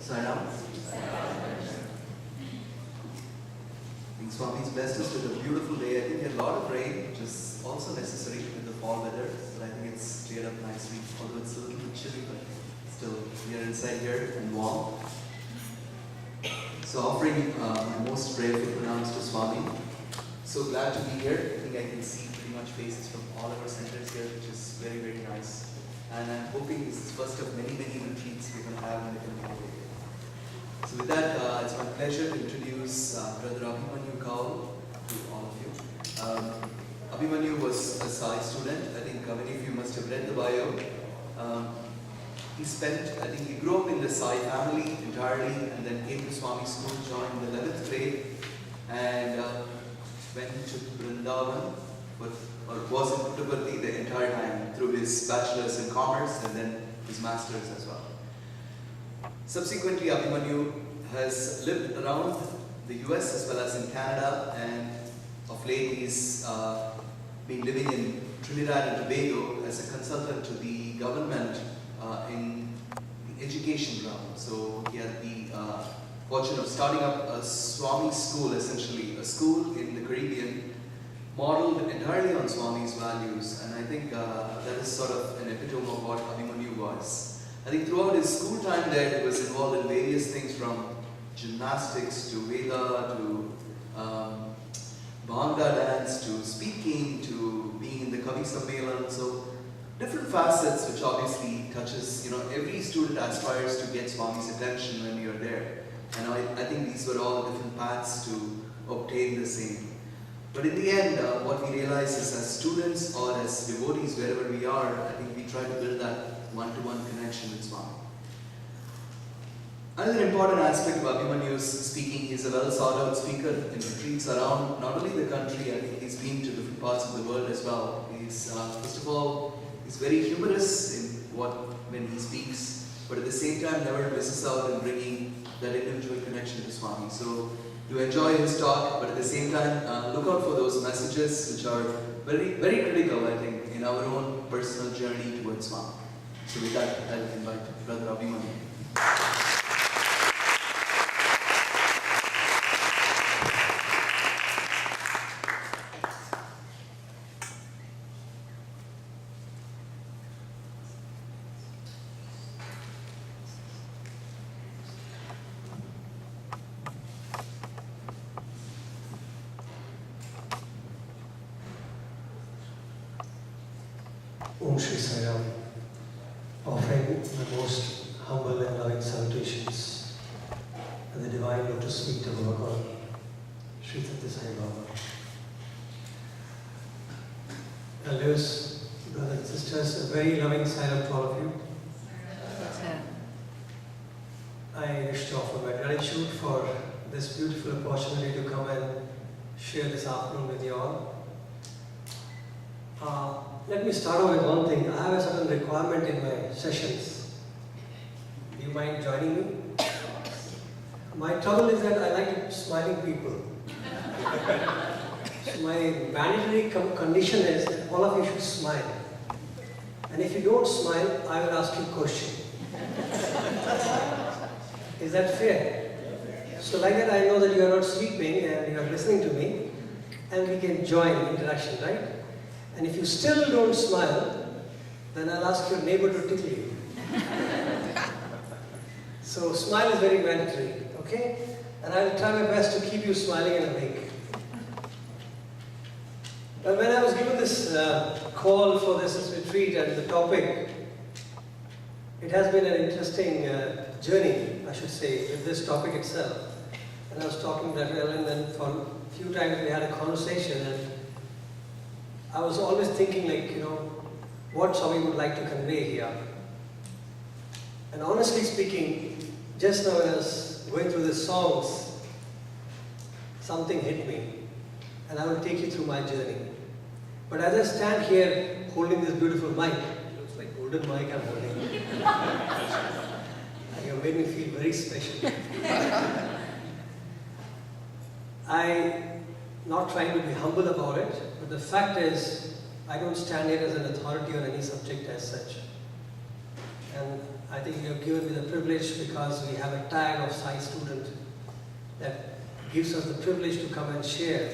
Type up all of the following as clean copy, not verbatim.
Saram. I think Swami's blessed us with a beautiful day. I think we had a lot of rain, which is also necessary with the fall weather, but I think it's cleared up nicely, although it's a little bit chilly, but still we are inside here and warm. So offering my most prayerful pranams to Swami. So glad to be here. I think I can see pretty much faces from all of our centers here, which is very, very nice. And I'm hoping this is the first of many, many retreats we're going to have in the coming day. So with that, it's my pleasure to introduce Brother Abhimanyu Kaul to all of you. Abhimanyu was a Sai student. I think many of you must have read the bio. He grew up in the Sai family entirely, and then came to Swami school, joined the 11th grade, and went to Vrindavan, or was in Puttaparthi the entire time through his bachelor's in commerce and then his master's as well. Subsequently, Abhimanyu has lived around the US as well as in Canada, and of late he's been living in Trinidad and Tobago as a consultant to the government in the education realm. So he had the fortune of starting up a Swami school, essentially, a school in the Caribbean, modeled entirely on Swami's values, and I think that is sort of an epitome of what Abhimanyu was. I think throughout his school time there, he was involved in various things from gymnastics to Veda to Bhangra dance to speaking to being in the Kavi Sammelan. So different facets which obviously touches, every student aspires to get Swami's attention when you're there. And I think these were all different paths to obtain the same. But in the end, what we realize is as students or as devotees, wherever we are, I think we try to build that one-to-one connection with Swami. Another important aspect of Abhimanyu's speaking, he's a well sought-out speaker in retreats around not only the country, I think he's been to different parts of the world as well. He's, first of all, he's very humorous in when he speaks, but at the same time never misses out in bringing that individual connection to Swami. So to enjoy his talk, but at the same time, look out for those messages which are very, very critical, I think, in our own personal journey towards Swami. So with that, I'll invite Brother Abhimanyu. Om Shri Sai Ram, offering the most humble and loving salutations and the divine lotus feet of our God, Shri Satya Sai Baba. Elders, brothers and sisters, a very loving Sai Ram to all of you. I wish to offer my gratitude for this beautiful opportunity to come and share this afternoon with you all. Let me start off with one thing. I have a certain requirement in my sessions. Do you mind joining me? My trouble is that I like smiling people. So my mandatory condition is that all of you should smile. And if you don't smile, I will ask you a question. Is that fair? So like that I know that you are not sleeping and you are listening to me, and we can join interaction, right? And if you still don't smile, then I'll ask your neighbor to tickle you. So smile is very mandatory, okay? And I'll try my best to keep you smiling and awake. But when I was given this call for this retreat and the topic, it has been an interesting journey, I should say, with this topic itself. And I was talking that well, and then for a few times we had a conversation, and I was always thinking what Swami would like to convey here. And honestly speaking, just now when I was going through the songs, something hit me. And I will take you through my journey. But as I stand here holding this beautiful mic, it looks like golden mic I'm holding. You have made me feel very special. I'm not trying to be humble about it, but the fact is, I don't stand here as an authority on any subject as such. And I think you have given me the privilege because we have a tag of Sai student that gives us the privilege to come and share.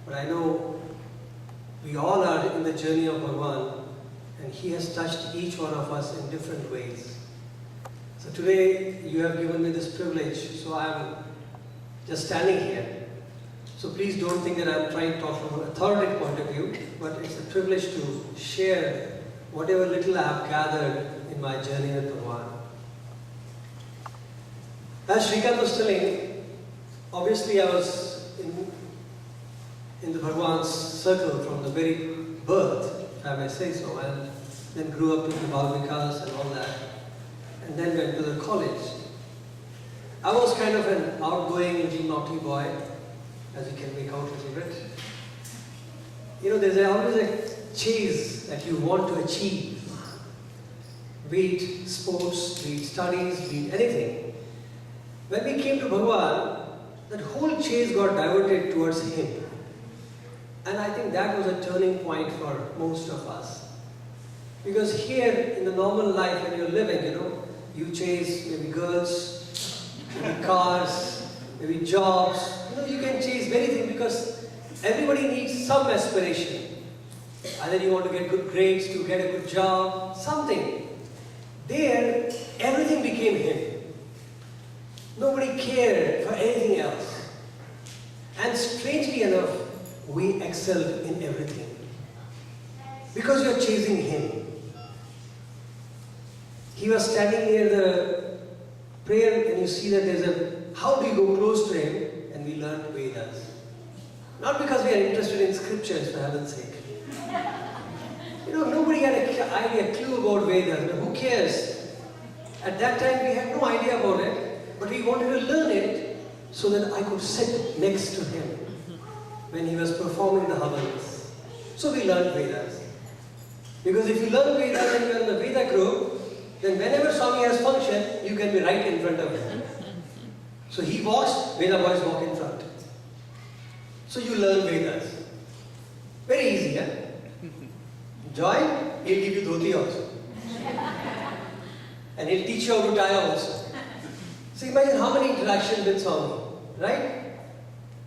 But I know we all are in the journey of Bhagavan, and He has touched each one of us in different ways. So today you have given me this privilege, so I am just standing here. So please don't think that I am trying to talk from an authoritative point of view, but it's a privilege to share whatever little I have gathered in my journey with Bhagavan. As Shrikant was telling, obviously I was in the Bhagavan's circle from the very birth, if I may say so, and then grew up in the Balvikas and all that, and then went to the college. I was kind of an outgoing little naughty boy, as you can make out a little bit. You know, there's always a chase that you want to achieve, be it sports, be it studies, be it anything. When we came to Bhagavan, that whole chase got diverted towards Him. And I think that was a turning point for most of us. Because here in the normal life when you're living, you know, you chase maybe girls, maybe cars, maybe jobs. You know, you can chase anything because everybody needs some aspiration. Either you want to get good grades, to get a good job, something. There, everything became Him. Nobody cared for anything else. And strangely enough, we excelled in everything. Because you're chasing Him. He was standing near the prayer and you see that there's a, how do you go close to Him? And we learned Vedas. Not because we are interested in scriptures, for heaven's sake. You know, nobody had a clue about Vedas. Who cares? At that time we had no idea about it, but we wanted to learn it so that I could sit next to Him when He was performing the havans. So we learned Vedas. Because if you learn Vedas and you are in the Veda group, then whenever Swami has function, you can be right in front of Him. So He walks, Veda boys walk in front. So you learn Vedas. Very easy, huh? Join, He'll give you dhoti also. And He'll teach you how to tie also. So imagine how many interactions with Swami, right?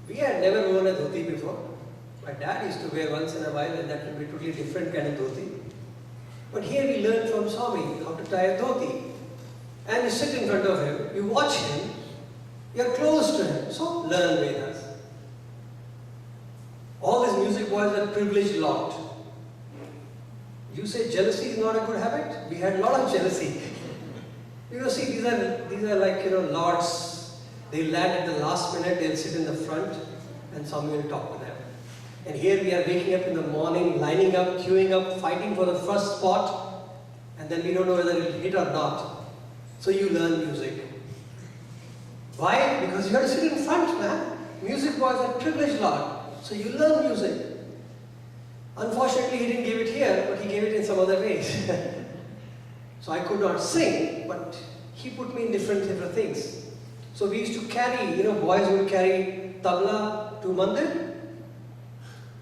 We had never worn a dhoti before. My dad used to wear once in a while, and that would be totally different kind of dhoti. But here we learn from Swami how to tie a dhoti. And you sit in front of Him, you watch Him, you're close to Him, so learn Vedas. All these music boys are privileged lot. You say jealousy is not a good habit? We had a lot of jealousy. Because see, these are like, you know, lords. They land at the last minute, they'll sit in the front, and Swami will talk to them. And here we are waking up in the morning, lining up, queuing up, fighting for the first spot, and then we don't know whether it'll hit or not. So you learn music. Why? Because you have to sit in front, man. Music boys are privileged lot. So you learn music. Unfortunately, he didn't give it here, but he gave it in some other ways. So I could not sing, but he put me in different things. So we used to carry, you know, boys would carry tabla to mandir.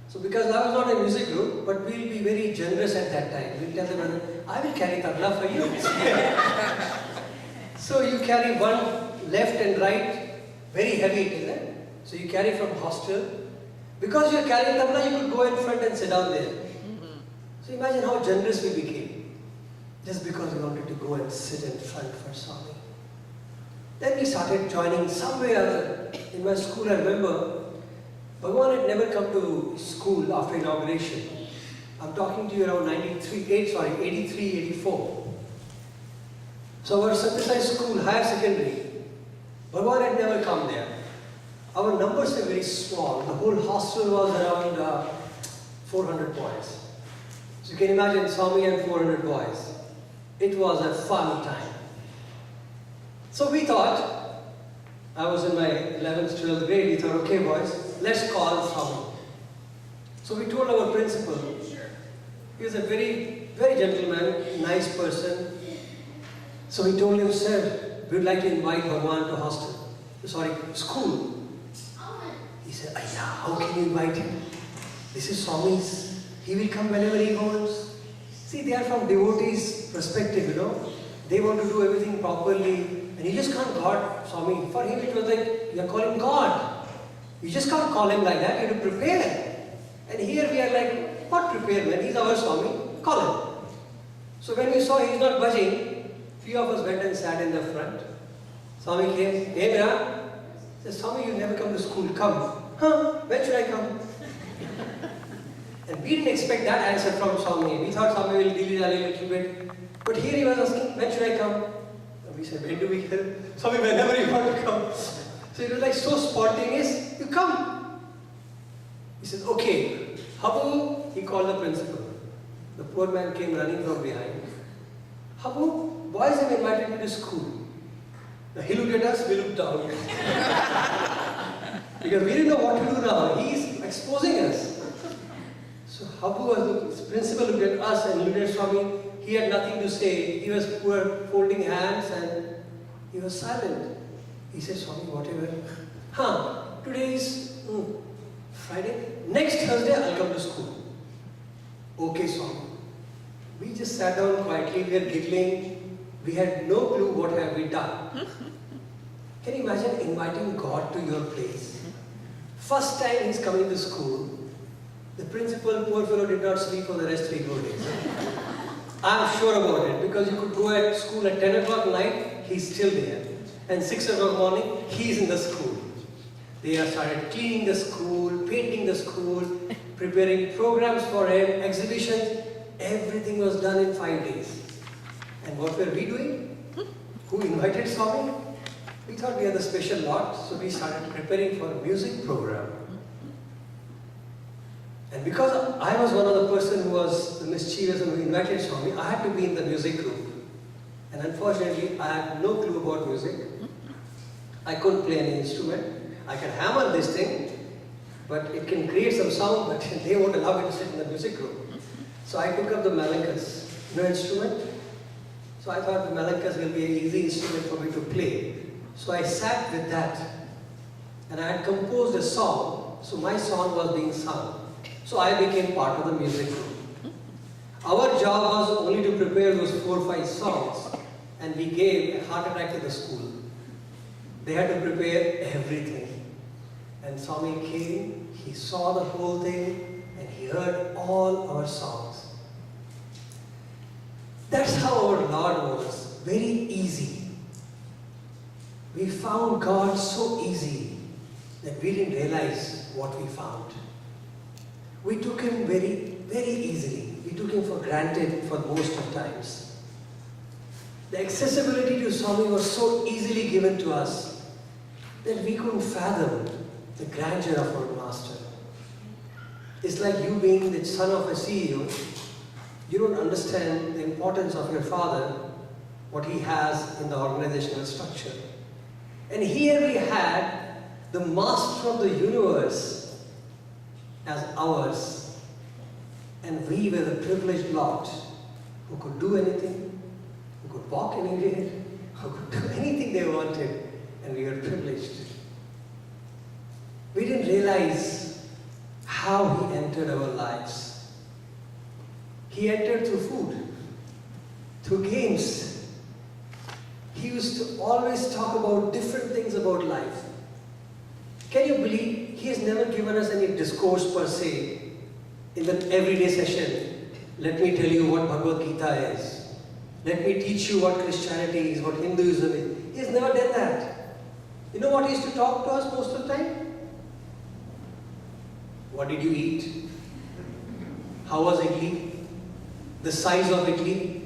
So because I was not a music group, but we'll be very generous at that time. We'll tell the brother, I will carry tabla for you. So you carry one left and right, very heavy it is, eh? So you carry from hostel. Because you're carrying tabla, you could go in front and sit down there. So imagine how generous we became. Just because we wanted to go and sit in front for Swami. Then we started joining somewhere or other. In my school, I remember, Bhagavan had never come to school after inauguration. I'm talking to you around 83, 84. So our Satyasai school, higher secondary, Bhagavan had never come there. Our numbers were very small. The whole hostel was around 400 boys. So you can imagine Swami and 400 boys. It was a fun time. So we thought, I was in my 11th, 12th grade, we thought, okay boys, let's call Swami. So we told our principal. He was a very, very gentleman, nice person. So we told him, sir, we would like to invite Bhagavan to school. He said, yeah, how can you invite him? This is Swami's. He will come whenever he wants. See, they are from devotees' perspective, you know. They want to do everything properly, and you just can't God, Swami. For him it was like, you are calling God. You just can't call him like that, you have to prepare. And here we are like, what prepare, man? He's our Swami, call him. So when we saw he's not budging, few of us went and sat in the front. Swami came, hey Mira, says, Swami, you never come to school, come. Huh? When should I come? And we didn't expect that answer from Swami. We thought Swami will dilly-dally a little bit. But here he was asking, when should I come? And we said, when do we come? Swami, whenever you want to come. So it was like so spontaneous, you come. He said, okay. Habu, he called the principal. The poor man came running from behind. Habu, boys have invited me to school. Now he looked at us, we looked down. Because we didn't know what to do now. He's exposing us. So Habu was the principal, looked at us and looked at Swami. He had nothing to say. He was poor, folding hands, and he was silent. He said, Swami, whatever. Today is Friday. Next Thursday, I'll come to school. Okay, Swami. We just sat down quietly. We were giggling. We had no clue what have we done. Can you imagine inviting God to your place? First time he's coming to school. The principal, poor fellow, did not sleep for the rest 3 more days. I'm sure about it, because you could go at school at 10 o'clock night, he's still there. And 6 o'clock morning, he's in the school. They have started cleaning the school, painting the school, preparing programs for him, exhibitions. Everything was done in 5 days. And what were we doing? Who invited Swami? We thought we had the special lot, so we started preparing for a music program. And because I was one of the person who was the mischievous and who invited Swami, I had to be in the music group. And unfortunately, I had no clue about music. I couldn't play any instrument. I can hammer this thing, but it can create some sound, but they won't allow me to sit in the music group. So I took up the malakas, no instrument. So I thought the malakas will be an easy instrument for me to play. So I sat with that. And I had composed a song, so my song was being sung. So I became part of the music group. Our job was only to prepare those 4 or 5 songs, and we gave a heart attack to the school. They had to prepare everything. And Swami came, he saw the whole thing, and he heard all our songs. That's how our Lord was, very easy. We found God so easy that we didn't realize what we found. We took him very, very easily. We took him for granted for most of times. The accessibility to Swami was so easily given to us that we couldn't fathom the grandeur of our Master. It's like you being the son of a CEO. You don't understand the importance of your father, what he has in the organizational structure. And here we had the Master of the universe as ours, and we were the privileged lot who could do anything, who could walk anywhere, who could do anything they wanted, and we were privileged. We didn't realize how he entered our lives. He entered through food, through games. He used to always talk about different things about life. Can you believe he has never given us any discourse per se in the everyday session? Let me tell you what Bhagavad Gita is. Let me teach you what Christianity is, what Hinduism is. He has never done that. You know what he used to talk to us most of the time? What did you eat? How was idli? The size of idli?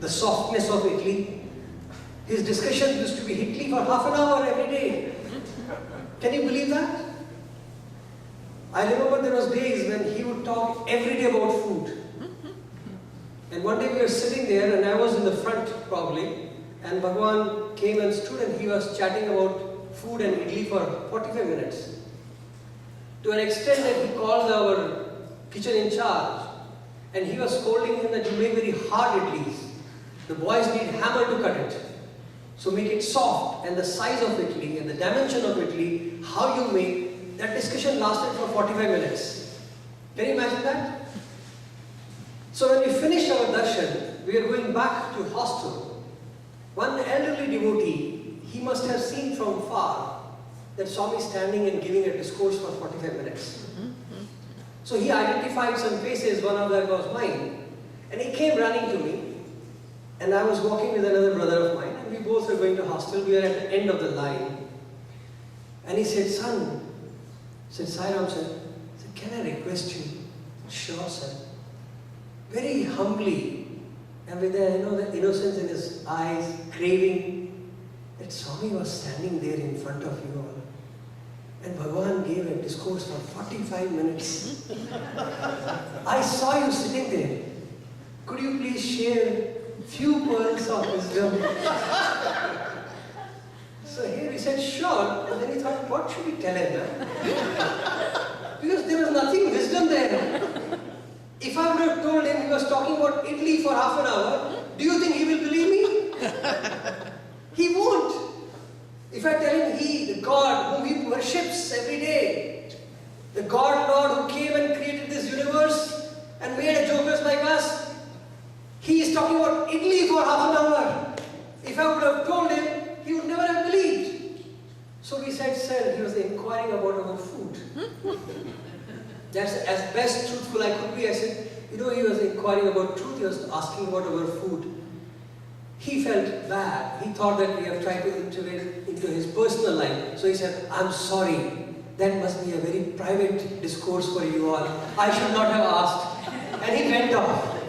The softness of idli? His discussion used to be idli for half an hour every day. Can you believe that? I remember there was days when he would talk every day about food. And one day we were sitting there, and I was in the front probably, and Bhagwan came and stood, and he was chatting about food and idli for 45 minutes. To an extent that he called our kitchen in charge, and he was scolding him that you make very hard idlis. The boys need hammer to cut it. So make it soft, and the size of idli and the dimension of idli, how you make, that discussion lasted for 45 minutes. Can you imagine that? So when we finished our darshan, we were going back to hostel. One elderly devotee, he must have seen from far that Swami standing and giving a discourse for 45 minutes. So he identified some faces, one of them was mine. And he came running to me, and I was walking with another brother of mine, and we both were going to hostel. We were at the end of the line. And he said, son, said, Sai Ram, sir, said, can I request you? Sure, sir. Very humbly, and with the innocence in his eyes, craving, that Swami was standing there in front of you all. And Bhagavan gave a discourse for 45 minutes. I saw you sitting there. Could you please share few pearls of wisdom? So here he said, sure. And then he thought, what should we tell him? Because there was nothing wisdom there. If I would have told him he was talking about Italy for half an hour, do you think he will believe me? He won't. If I tell him he, the God whom he worships every day, the God Lord who came and created this universe and made a jokers like us, he is talking about Italy for half an hour. If I would have told him, he would never have believed. So we said, sir, he was inquiring about our food. That's as best truthful I could be. I said, he was inquiring about truth, he was asking about our food. He felt bad. He thought that we have tried to intervene into his personal life. So he said, I'm sorry. That must be a very private discourse for you all. I should not have asked. And he went off.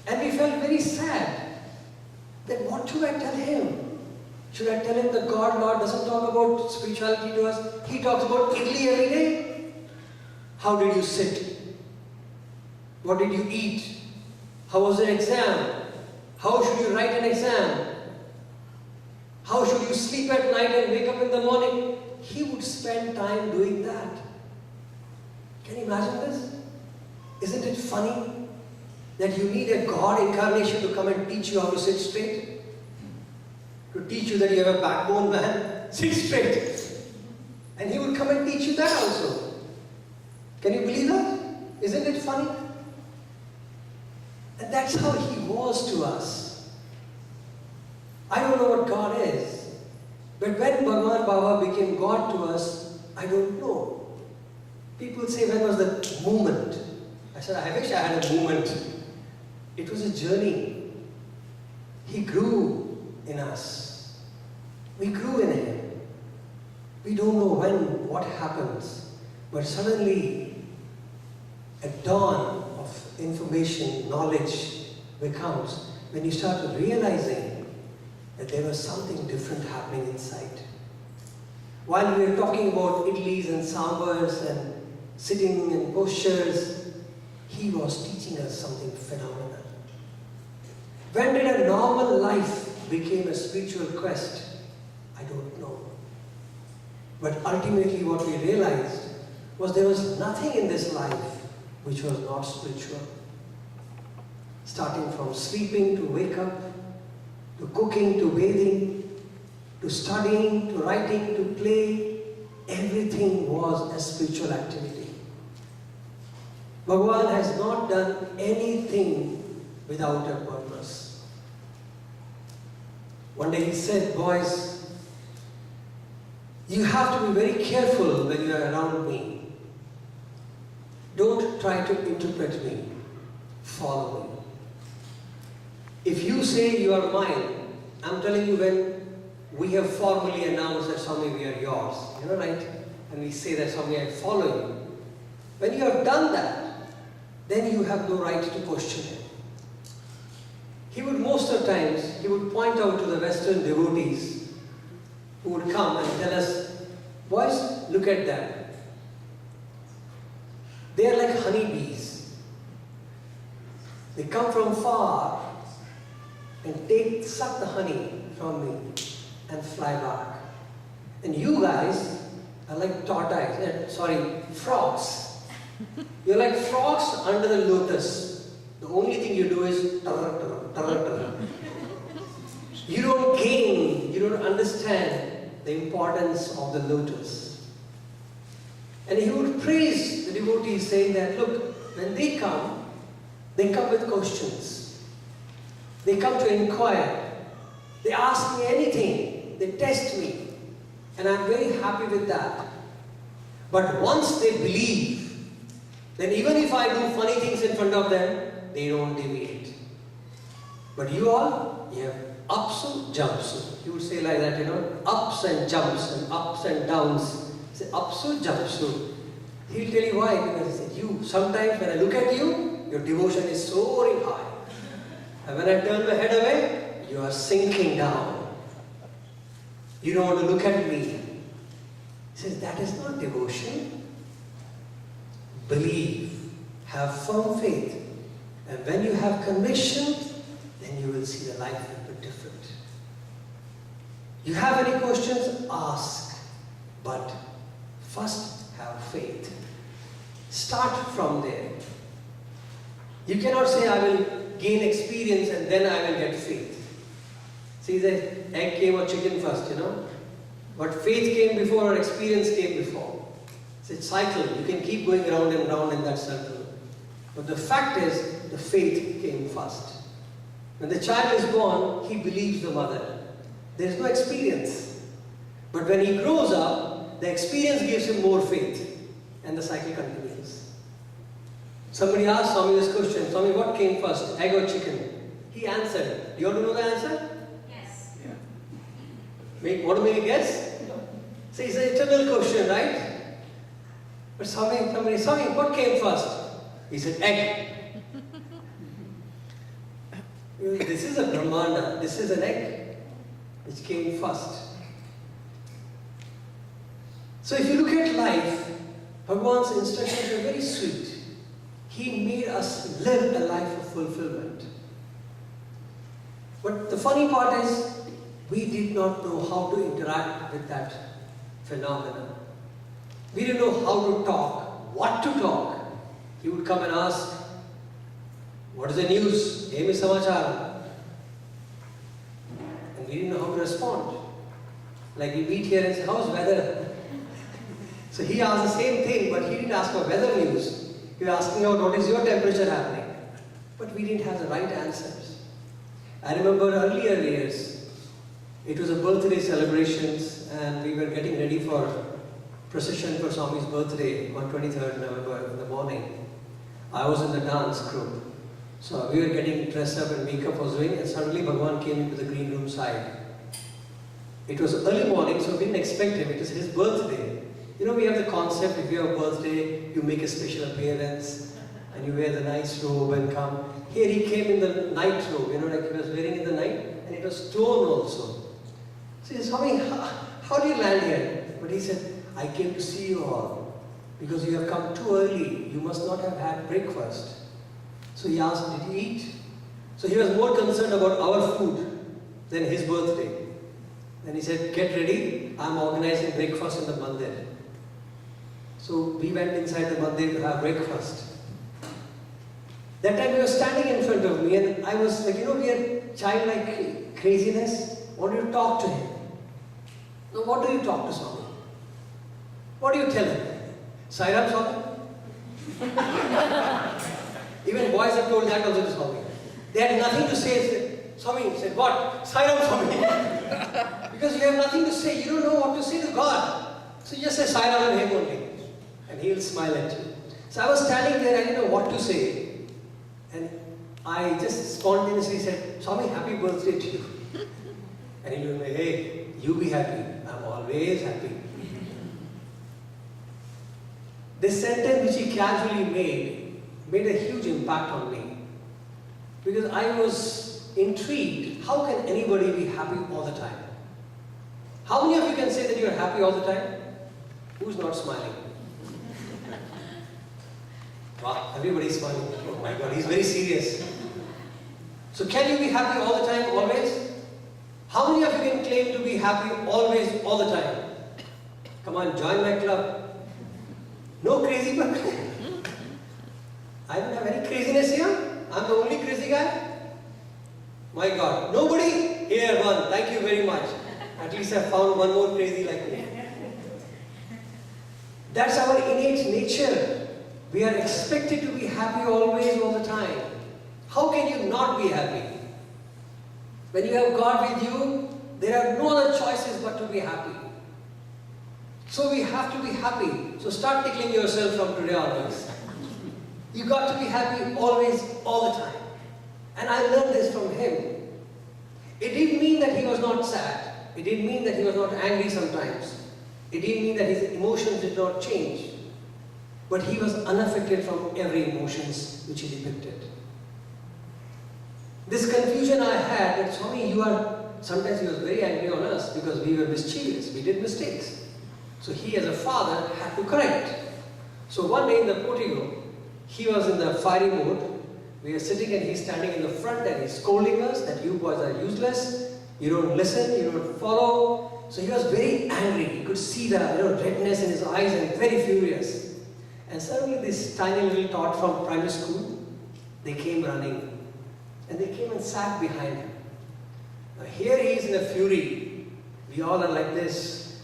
And we felt very sad. Then what should I tell him? Should I tell him the God Lord doesn't talk about spirituality to us? He talks about Italy every day. How did you sit? What did you eat? How was the exam? How should you write an exam? How should you sleep at night and wake up in the morning? He would spend time doing that. Can you imagine this? Isn't it funny that you need a God incarnation to come and teach you how to sit straight? To teach you that you have a backbone, man. Sit straight. And he would come and teach you that also. Can you believe that? Isn't it funny? And that's how he was to us. I don't know what God is. But when Bhagavan Baba became God to us, I don't know. People say, when was the moment? I said, I wish I had a moment. It was a journey. He grew in us. We grew in him. We don't know when, what happens. But suddenly, a dawn of information, knowledge becomes when you start realizing that there was something different happening inside. While we were talking about idlis and sambars and sitting and postures, he was teaching us something phenomenal. When did a normal life become a spiritual quest? I don't know. But ultimately what we realized was there was nothing in this life which was not spiritual. Starting from sleeping to wake up, to cooking, to bathing, to studying, to writing, to play, everything was a spiritual activity. Bhagavan has not done anything without a purpose. One day he said, boys, you have to be very careful when you are around me. Don't try to interpret me. Follow me. If you say you are mine, I'm telling you, when we have formally announced that Swami, we are yours, right? And we say that Swami, I follow you. When you have done that, then you have no right to question him. He would most of the times, he would point out to the Western devotees who would come and tell us, boys, look at them. They are like honeybees. They come from far and suck the honey from me and fly back. And you guys are like frogs. You're like frogs under the lotus. The only thing you do is You don't gain, you don't understand the importance of the lotus. And he would praise the devotees, saying that, look, when they come with questions. They come to inquire. They ask me anything. They test me. And I'm very happy with that. But once they believe, then even if I do funny things in front of them, they don't deviate. But you all, you have ups and jumps. You would say like that, ups and jumps and ups and downs. Say ups and jumps. He'll tell you why. Because he said, you, sometimes when I look at you, your devotion is soaring high. And when I turn my head away, you are sinking down. You don't want to look at me. He says, that is not devotion. Believe. Have firm faith. And when you have conviction, then you will see the life will be different. You have any questions? Ask. But first have faith. Start from there. You cannot say, I will gain experience and then I will get faith. See, the egg came or chicken first, But faith came before or experience came before. It's a cycle. You can keep going round and round in that circle. But the fact is, the faith came first. When the child is born, he believes the mother. There is no experience. But when he grows up, the experience gives him more faith. And the cycle continues. Somebody asked Swami this question, Swami, what came first, egg or chicken? He answered. Do you want to know the answer? Yes. Yeah. Want to make a guess? So it's an eternal question, right? But somebody, Swami, what came first? He said, egg. This is a Brahmanda, this is an egg which came first. So if you look at life, Bhagavan's instructions are very sweet. He made us live a life of fulfillment. But the funny part is, we did not know how to interact with that phenomenon. We didn't know how to talk, what to talk. He would come and ask, what is the news? Hemi samachar. And we didn't know how to respond. Like we meet here and say, how's weather? So he asked the same thing, but he didn't ask for weather news. He was asking about what is your temperature happening. But we didn't have the right answers. I remember earlier years, it was a birthday celebrations and we were getting ready for procession for Swami's birthday on 23rd November in the morning. I was in the dance group. So we were getting dressed up and makeup was doing, and suddenly Bhagavan came into the green room side. It was early morning, so we didn't expect him. It was his birthday. We have the concept, if you have a birthday, you make a special appearance and you wear the nice robe and come. Here he came in the night robe, like he was wearing in the night, and it was torn also. So he said, Swami, how do you land here? But he said, I came to see you all because you have come too early. You must not have had breakfast. So he asked, did you eat? So he was more concerned about our food than his birthday. Then he said, get ready, I'm organizing breakfast in the mandir. So we went inside the mandir to have breakfast. That time he was standing in front of me and I was like, we had childlike craziness. I wanted to talk to him. Now what do you talk to Swami? What do you tell him? Sai Ram Swami? Even boys have told that also to Swami. They had nothing to say. Swami said, what? Sai Ram Swami. Because you have nothing to say. You don't know what to say to God. So you just say Sai Ram and him only. And he will smile at you. So I was standing there, I didn't know what to say. And I just spontaneously said, Swami, happy birthday to you. And he was like, hey, you be happy. I'm always happy. This sentence which he casually made a huge impact on me. Because I was intrigued. How can anybody be happy all the time? How many of you can say that you are happy all the time? Who's not smiling? Wow, everybody's smiling. Oh my God, he's very serious. So can you be happy all the time, always? How many of you can claim to be happy always, all the time? Come on, join my club. No crazy person. I don't have any craziness here. I'm the only crazy guy. My God, nobody? Here, one. Thank you very much. At least I found one more crazy like me. That's our innate nature. We are expected to be happy always, all the time. How can you not be happy? When you have God with you, there are no other choices but to be happy. So we have to be happy. So start tickling yourself from today onwards. You got to be happy always, all the time. And I learned this from him. It didn't mean that he was not sad. It didn't mean that he was not angry sometimes. It didn't mean that his emotions did not change. But he was unaffected from every emotions which he depicted. This confusion I had that Swami, sometimes he was very angry on us because we were mischievous, we did mistakes. So he as a father had to correct. So one day in the portico, he was in the fiery mood. We were sitting and he's standing in the front and he's scolding us that you boys are useless, you don't listen, you don't follow. So he was very angry. You could see the redness in his eyes and very furious. And suddenly this tiny little tot from primary school, they came running. And they came and sat behind him. Now here he is in a fury. We all are like this.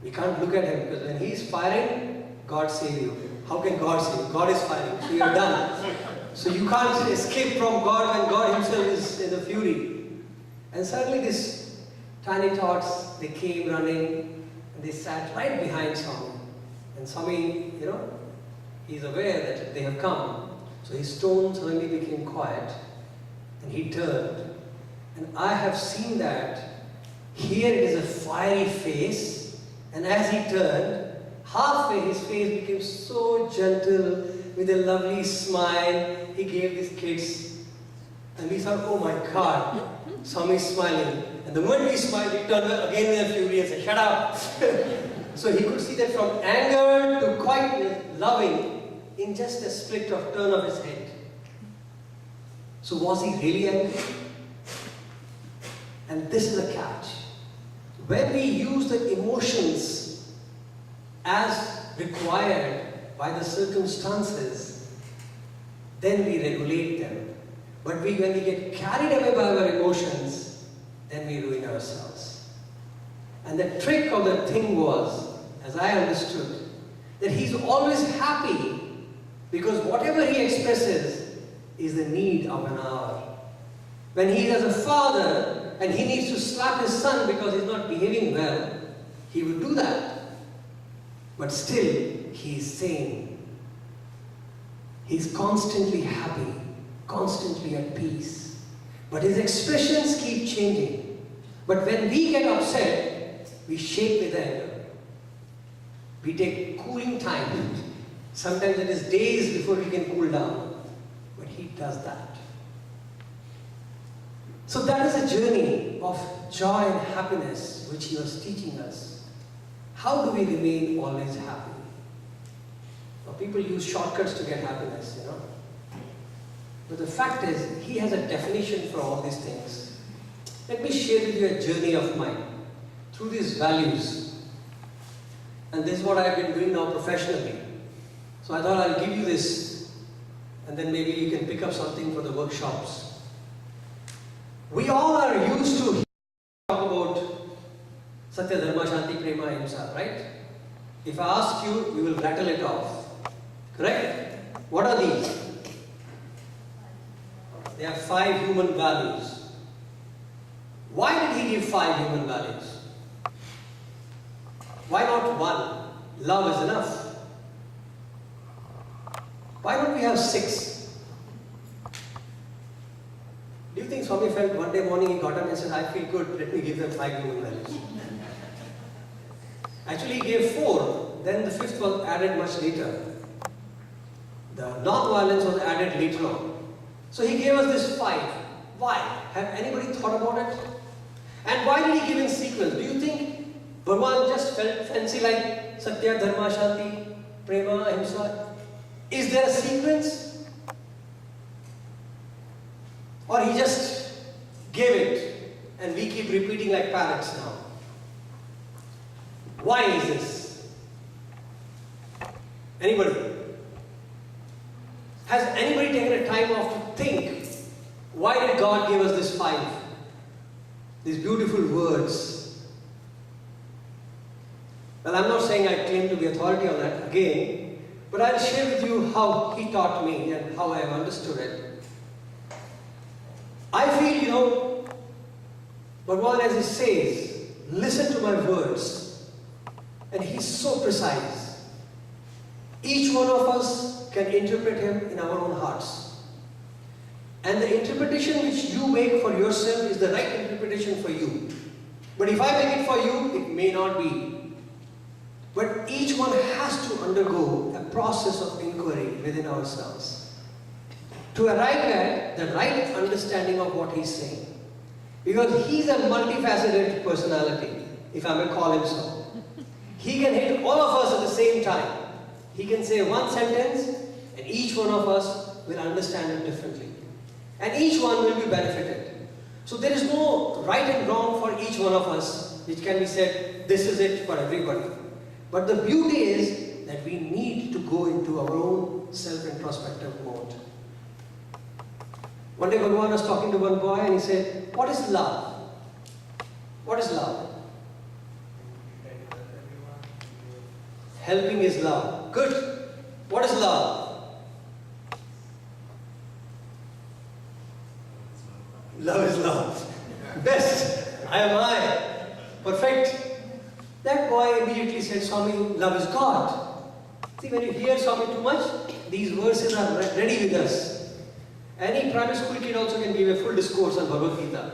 We can't look at him because when he's firing, God save you. How can God save you? God is firing, so you're done. So you can't escape from God when God himself is in a fury. And suddenly these tiny tots, they came running and they sat right behind Swami. And Swami, he's aware that they have come. So his tone suddenly became quiet. And he turned, and I have seen that. Here it is a fiery face, and as he turned, halfway his face became so gentle, with a lovely smile. He gave these kids, and we thought, oh my God, Swami is smiling. And the moment he smiled, he turned again in a fury and said, shut up. So he could see that from anger to quite loving in just a split of turn of his head. So was he really angry? And this is the catch. When we use the emotions as required by the circumstances, then we regulate them. But when we get carried away by our emotions, then we ruin ourselves. And the trick of the thing was, as I understood, that he's always happy because whatever he expresses is the need of an hour. When he is a father and he needs to slap his son because he's not behaving well, he would do that. But still, he is sane. He's constantly happy, constantly at peace. But his expressions keep changing. But when we get upset, we shake with anger. We take cooling time. Sometimes it is days before we can cool down. But he does that. So that is a journey of joy and happiness which he was teaching us. How do we remain always happy? Now, people use shortcuts to get happiness, But the fact is, he has a definition for all these things. Let me share with you a journey of mine through these values. And this is what I've been doing now professionally. So I thought I'll give you this, and then maybe you can pick up something for the workshops. We all are used to talk about Satya, Dharma, Shanti, Prema, Ahimsa, right? If I ask you, you will rattle it off. Correct? What are these? There are 5 human values. Why did he give 5 human values? Why not 1? Love is enough. Why don't we have 6? Do you think Swami felt one day morning he got up and said, I feel good, let me give them 5 human values? Actually he gave 4, then the 5th was added much later. The non-violence was added later on. So he gave us this 5. Why? Have anybody thought about it? And why did he give in sequence? Do you think Bhagwan just felt fancy like Satya, Dharma, Shanti, Prema, Ahimsa? Is there a sequence? Or he just gave it and we keep repeating like parrots now? Why is this? Anybody? Has anybody taken a time off to think, why did God give us this 5? These beautiful words. Well, I'm not saying I claim to be authority on that again, but I'll share with you how he taught me and how I have understood it. I feel, Bhagavan, as he says, listen to my words. And he's so precise. Each one of us can interpret him in our own hearts. And the interpretation which you make for yourself is the right interpretation for you. But if I make it for you, it may not be. But each one has to undergo a process of inquiry within ourselves to arrive at the right understanding of what he's saying. Because he's a multifaceted personality, if I may call him so. He can hit all of us at the same time. He can say one sentence and each one of us will understand it differently. And each one will be benefited. So there is no right and wrong for each one of us, which can be said, this is it for everybody. But the beauty is that we need to go into our own self-introspective mode. One day Bhagavan was talking to one boy and he said, what is love? What is love? Helping is love. Good. What is love? Love is love. Best. I am I. Perfect. That boy immediately said, Swami, love is God. See, when you hear Swami too much, these verses are ready with us. Any primary school kid also can give a full discourse on Bhagavad Gita.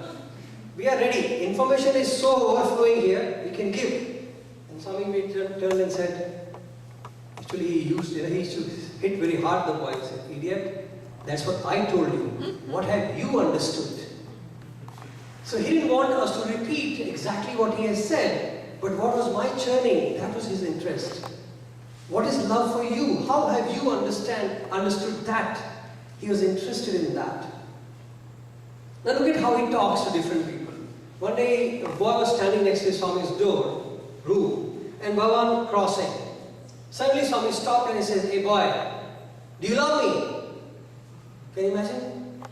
We are ready. Information is so overflowing here, we can give. And Swami turned and said, actually he used to hit very hard the boy. He said, idiot, that's what I told you. What have you understood? So he didn't want us to repeat exactly what he has said, but what was my churning? That was his interest. What is love for you? How have you understood that? He was interested in that. Now look at how he talks to different people. One day, a boy was standing next to Swami's room, and Bhagavan crossing. Suddenly Swami stopped and he says, hey boy, do you love me? Can you imagine?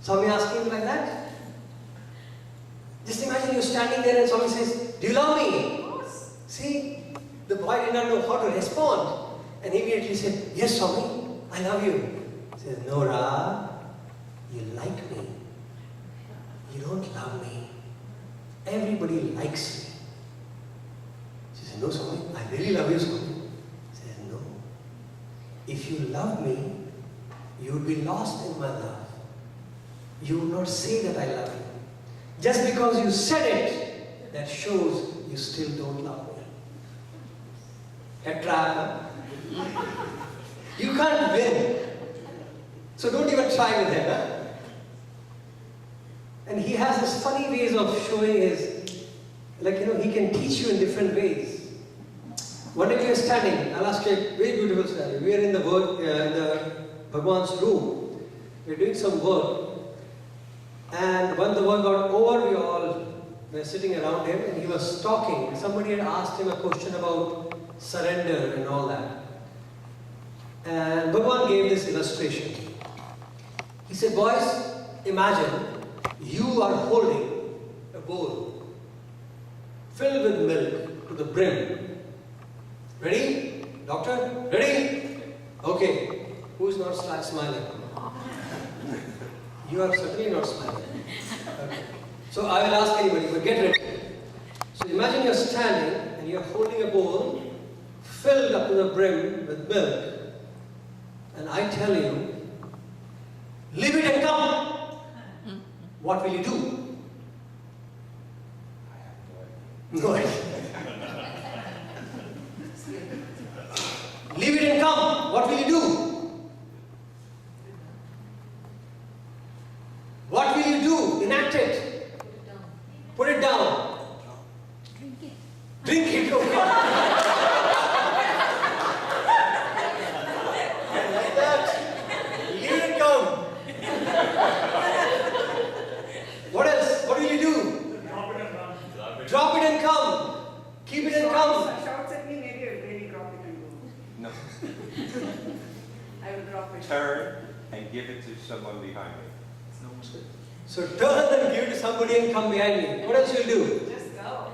Swami asking him like that? Just imagine you're standing there and Swami says, do you love me? Of course. See, the boy did not know how to respond. And he immediately said, yes Swami, I love you. He says, no Ra, you like me. You don't love me. Everybody likes me. She said, no Swami, I really love you Swami. He says, no. If you love me, you would be lost in my love. You would not say that I love you. Just because you said it, that shows you still don't love me. A trap, huh? You can't win. So don't even try with him. Huh? And he has this funny ways of showing his, he can teach you in different ways. One day we are standing, I'll ask you a very beautiful story. We are in the work, in the Bhagwan's room. We are doing some work. And when the work got over, we all were sitting around him and he was talking. Somebody had asked him a question about surrender and all that. And Bhagwan gave this illustration. He said, boys, imagine you are holding a bowl filled with milk to the brim. Ready? Doctor? Ready? Okay. Who's not smiling? You are certainly not smiling. Okay. So I will ask anybody, but get ready. So imagine you're standing and you're holding a bowl filled up to the brim with milk. And I tell you, leave it and come. What will you do? No idea. Leave it and come. What will you do? What will you do? Enact it. Put it down. Drink it. Drink it, okay. Like that. Leave it and come. What else? What will you do? Drop it and run. Drop it and come. Keep it and come. Shouts at me, maybe I'll really drop it and go. No. I will drop it. Turn and give it to someone behind me. So turn and give it to somebody and come behind me. What else you'll do? Just go.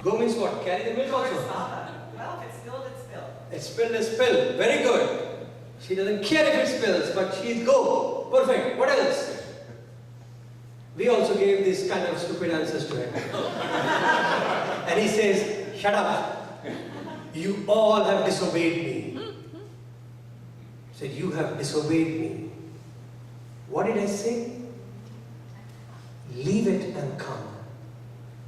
Go means what? Carry the milk Or also? stop. Well, if it's spilled, it's spilled. It's spilled is spilled. Very good. She doesn't care if it spills, but she'll go. Perfect. What else? We also gave these kind of stupid answers to him. And he says, shut up. You all have disobeyed me. He said, you have disobeyed me. What did I say? Leave it and come.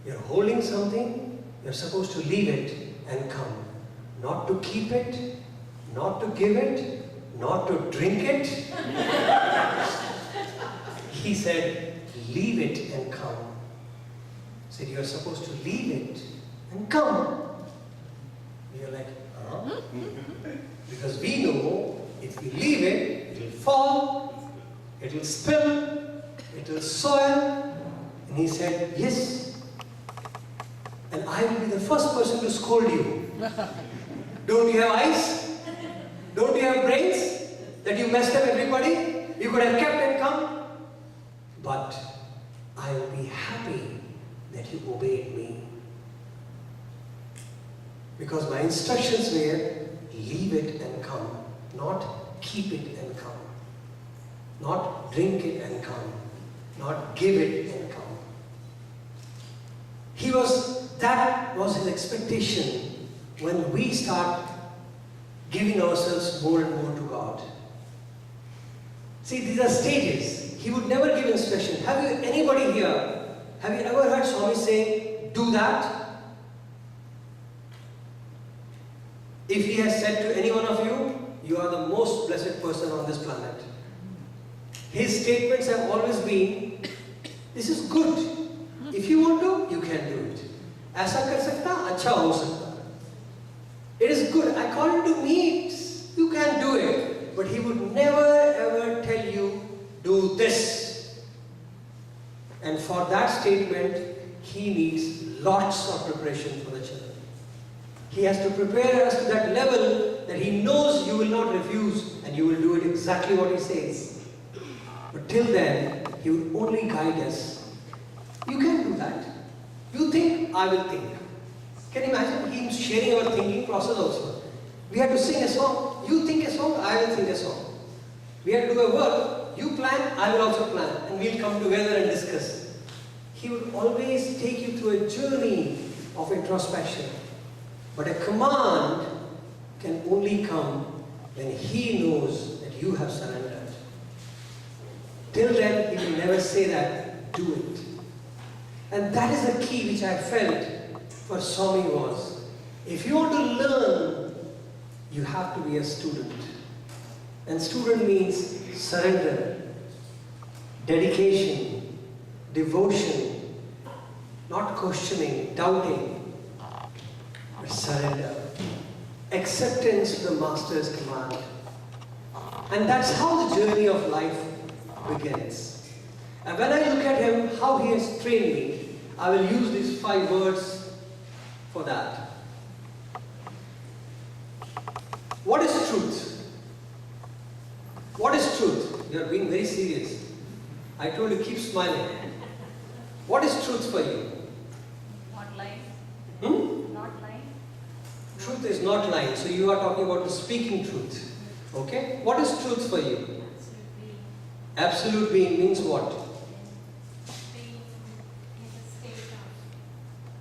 You're holding something, you're supposed to leave it and come. Not to keep it, not to give it, not to drink it. He said, leave it and come. He said, you're supposed to leave it and come. We are like, huh? Because we know if we leave it, it will fall, it will spill, it will soil. And he said, yes. And I will be the first person to scold you. Don't you have eyes? Don't you have brains? That you messed up everybody? You could have kept and come. But I will be happy that you obeyed me. Because my instructions were, leave it and come. Not keep it and come. Not drink it and come. Not give it and come. That was his expectation when we start giving ourselves more and more to God. See, these are stages. He would never give instruction. Have you ever heard Swami say, do that? If he has said to any one of you, you are the most blessed person on this planet. His statements have always been, this is good. If you want to, you can do it. ऐसा कर सकता, अच्छा हो सकता. It is good. I call you to meet. You can do it. But he would never ever tell you, do this. And for that statement, he needs lots of preparation for the children. He has to prepare us to that level that he knows you will not refuse and you will do it exactly what he says. But till then, he will only guide us. You can do that. You think, I will think. Can you imagine him sharing our thinking process also? We had to sing a song. You think a song, I will think a song. We had to do a work. You plan, I will also plan. And we'll come together and discuss. He will always take you through a journey of introspection. But a command can only come when he knows that you have surrendered. Till then, he will never say that, do it. And that is the key which I felt for Swami was, if you want to learn, you have to be a student. And student means surrender, dedication, devotion, not questioning, doubting, but surrender. Acceptance to the Master's command. And that's how the journey of life begins. And when I look at him, how he has trained me, I will use these 5 words for that. What is truth? What is truth? You are being very serious. I told you, keep smiling. What is truth for you? Not lying. Not lying. Truth is not lying. So you are talking about speaking truth. Okay? What is truth for you? Absolute being means what? Being in a state of,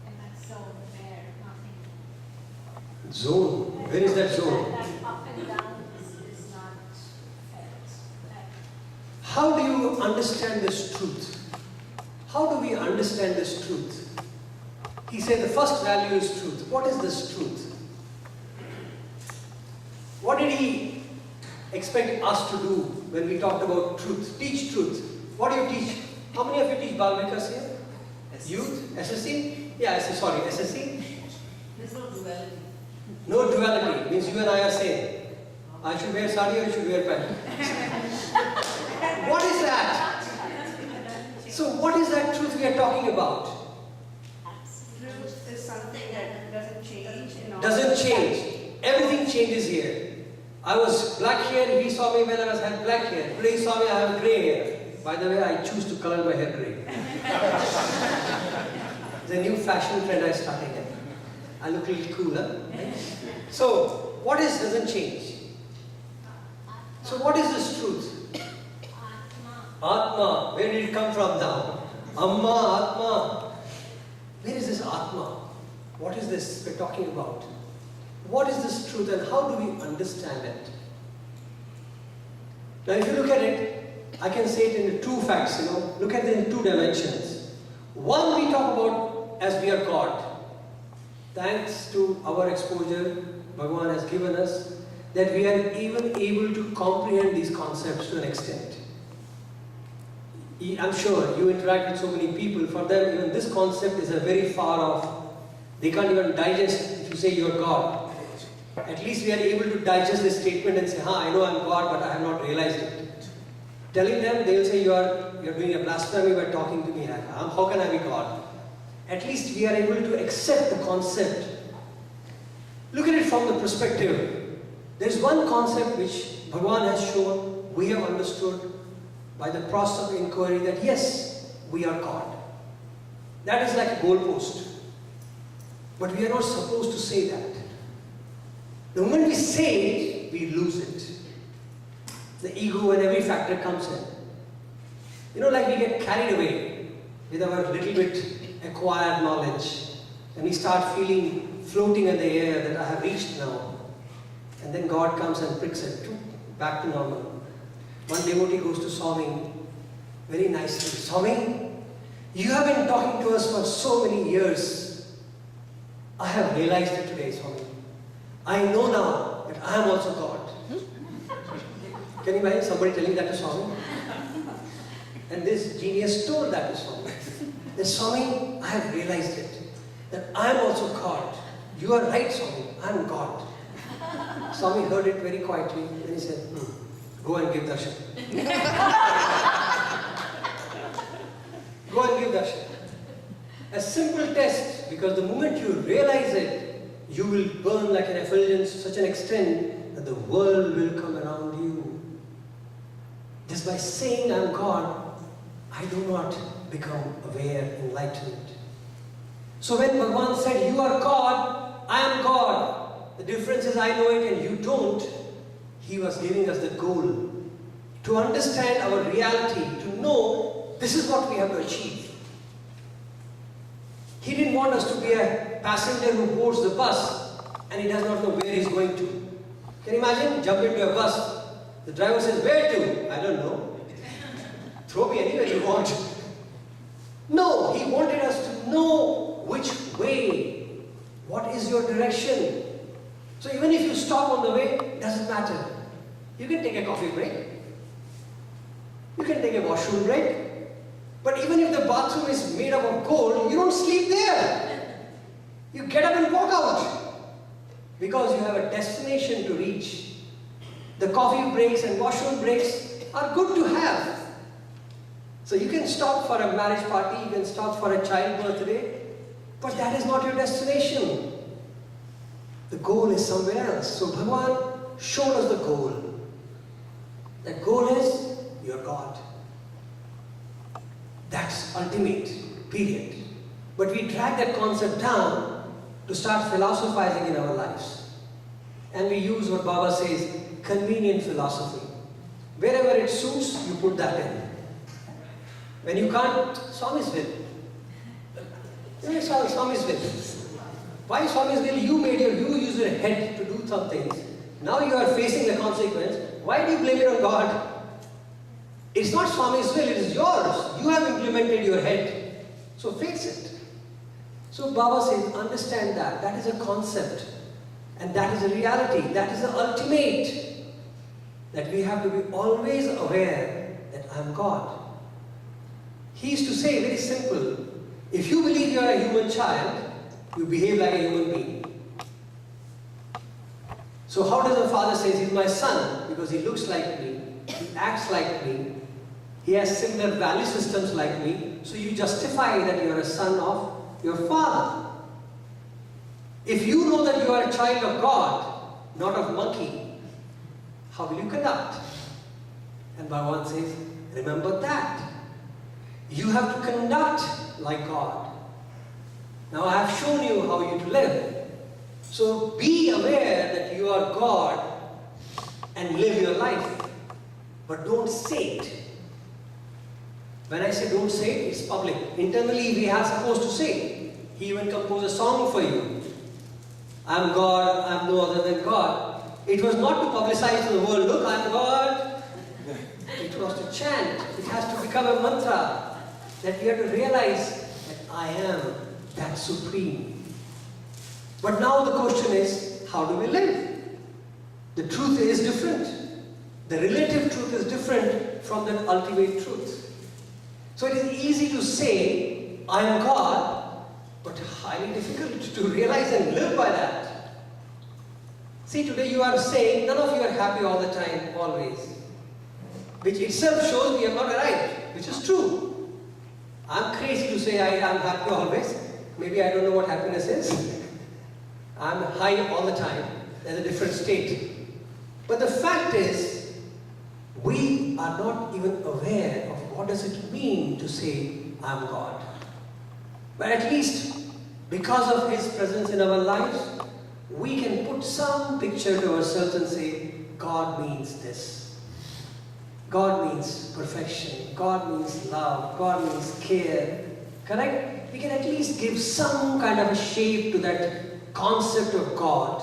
in that zone where nothing. Zone. Where is that zone? That up and down is not felt. That How do you understand this truth? How do we understand this truth? He said the first value is truth. What is this truth? What did he expect us to do when we talked about truth? Teach truth. What do you teach? How many of you teach Balvikas here? Youth? SSC? Yeah, sorry, SSC? There's no duality. No duality. Means you and I are same. I should wear sari or you should wear pant. What is that? So what is that truth we are talking about? Truth is something that doesn't change in all. Doesn't change. Everything changes here. I was black hair, he saw me when I had black hair. Today he saw me, I have grey hair. By the way, I choose to color my hair grey. It's a new fashion trend I started. I look a little cooler. Right? So, what is doesn't change? So what is this truth? Atma. Atma. Where did it come from now? Amma, Atma. Where is this Atma? What is this we're talking about? What is this truth and how do we understand it? Now if you look at it, I can say it in two facts, look at it in two dimensions. One, we talk about as we are God. Thanks to our exposure, Bhagavan has given us that we are even able to comprehend these concepts to an extent. I'm sure you interact with so many people, for them even this concept is a very far off. They can't even digest if you say you're God. At least we are able to digest this statement and say, I know I'm God, but I have not realized it. Telling them, they will say you're doing a blasphemy by talking to me. How can I be God? At least we are able to accept the concept. Look at it from the perspective. There is one concept which Bhagavan has shown, we have understood by the process of inquiry that yes, we are God. That is like a goalpost. But we are not supposed to say that. The moment we say it, we lose it. The ego and every factor comes in. Like we get carried away with our little bit acquired knowledge. And we start feeling floating in the air that I have reached now. And then God comes and pricks it back to normal. One devotee goes to Swami very nicely. Swami, you have been talking to us for so many years. I have realized it today, Swami. I know now that I am also God. Can you imagine somebody telling that to Swami? And this genius told that to Swami. That Swami, I have realized it. That I am also God. You are right, Swami. I am God. Swami heard it very quietly. Then he said, go and give darshan. Go and give darshan. A simple test, because the moment you realize it, you will burn like an effulgence to such an extent that the world will come around you. Just by saying I am God, I do not become aware, enlightened. So when Bhagavan said, you are God, I am God, the difference is I know it and you don't, he was giving us the goal to understand our reality, to know this is what we have to achieve. He didn't want us to be a passenger who boards the bus and he does not know where he's going to. Can you imagine? Jump into a bus. The driver says, where to? I don't know. Throw me anywhere you want. No, he wanted us to know which way. What is your direction? So even if you stop on the way, it doesn't matter. You can take a coffee break. You can take a washroom break. But even if the bathroom is made up of gold, you don't sleep there. You get up and walk out. Because you have a destination to reach. The coffee breaks and washroom breaks are good to have. So you can stop for a marriage party, you can stop for a child birthday, but that is not your destination. The goal is somewhere else. So Bhagavan showed us the goal. The goal is your God. That's ultimate, period. But we drag that concept down to start philosophizing in our lives. And we use what Baba says, convenient philosophy. Wherever it suits, you put that in. When you can't, Swami's will. Swami's will. Why Swami's will? You use your head to do some things. Now you are facing the consequence. Why do you blame it on God? It's not Swami's will, it is yours. You have implemented your head. So face it. So Baba says, understand that. That is a concept. And that is a reality. That is the ultimate. That we have to be always aware that I am God. He used to say, very simple, if you believe you are a human child, you behave like a human being. So how does a father say, he's my son? Because he looks like me, he acts like me, he has similar value systems like me, so you justify that you are a son of your father. If you know that you are a child of God, not of monkey, how will you conduct? And Bhagavan says, remember that. You have to conduct like God. Now I have shown you how you to live. So be aware that you are God and live your life. But don't say it. When I say don't say, it's public. Internally, we are supposed to say. He even composed a song for you. I'm God, I'm no other than God. It was not to publicize to the world, look, I'm God. It was to chant. It has to become a mantra that we have to realize that I am that supreme. But now the question is, how do we live? The truth is different. The relative truth is different from the ultimate truth. So it is easy to say, I am God, but highly difficult to realize and live by that. See, today you are saying, none of you are happy all the time, always. Which itself shows we have not arrived, which is true. I'm crazy to say I am happy always. Maybe I don't know what happiness is. I'm high all the time. There's a different state. But the fact is, we are not even aware of what does it mean to say, I'm God. But at least, because of His presence in our lives, we can put some picture to ourselves and say, God means this. God means perfection. God means love. God means care. Correct? We can at least give some kind of a shape to that concept of God.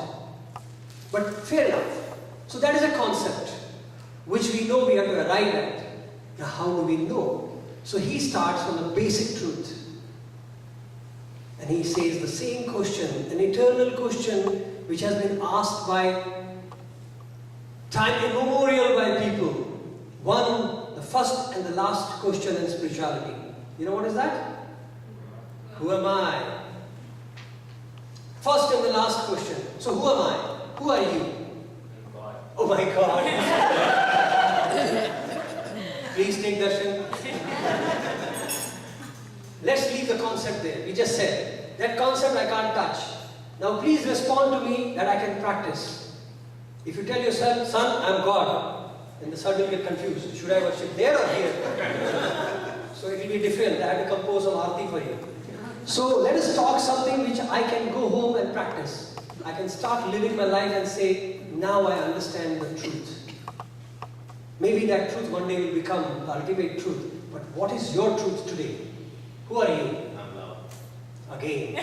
But fair enough. So that is a concept which we know we have to arrive at. Now how do we know? So he starts from the basic truth. And he says the same question, an eternal question which has been asked by time immemorial by people. One, the first and the last question in spirituality. You know what is that? Who am I? First and the last question. So who am I? Who are you? Oh my God. Please take darshan. Let's leave the concept there. We just said, that concept I can't touch. Now please respond to me that I can practice. If you tell yourself, son, I'm God, then the son will get confused. Should I worship there or here? So it will be different. I have to compose some arti for you. So let us talk something which I can go home and practice. I can start living my life and say, now I understand the truth. Maybe that truth one day will become the ultimate truth. But what is your truth today? Who are you? I'm love. Again.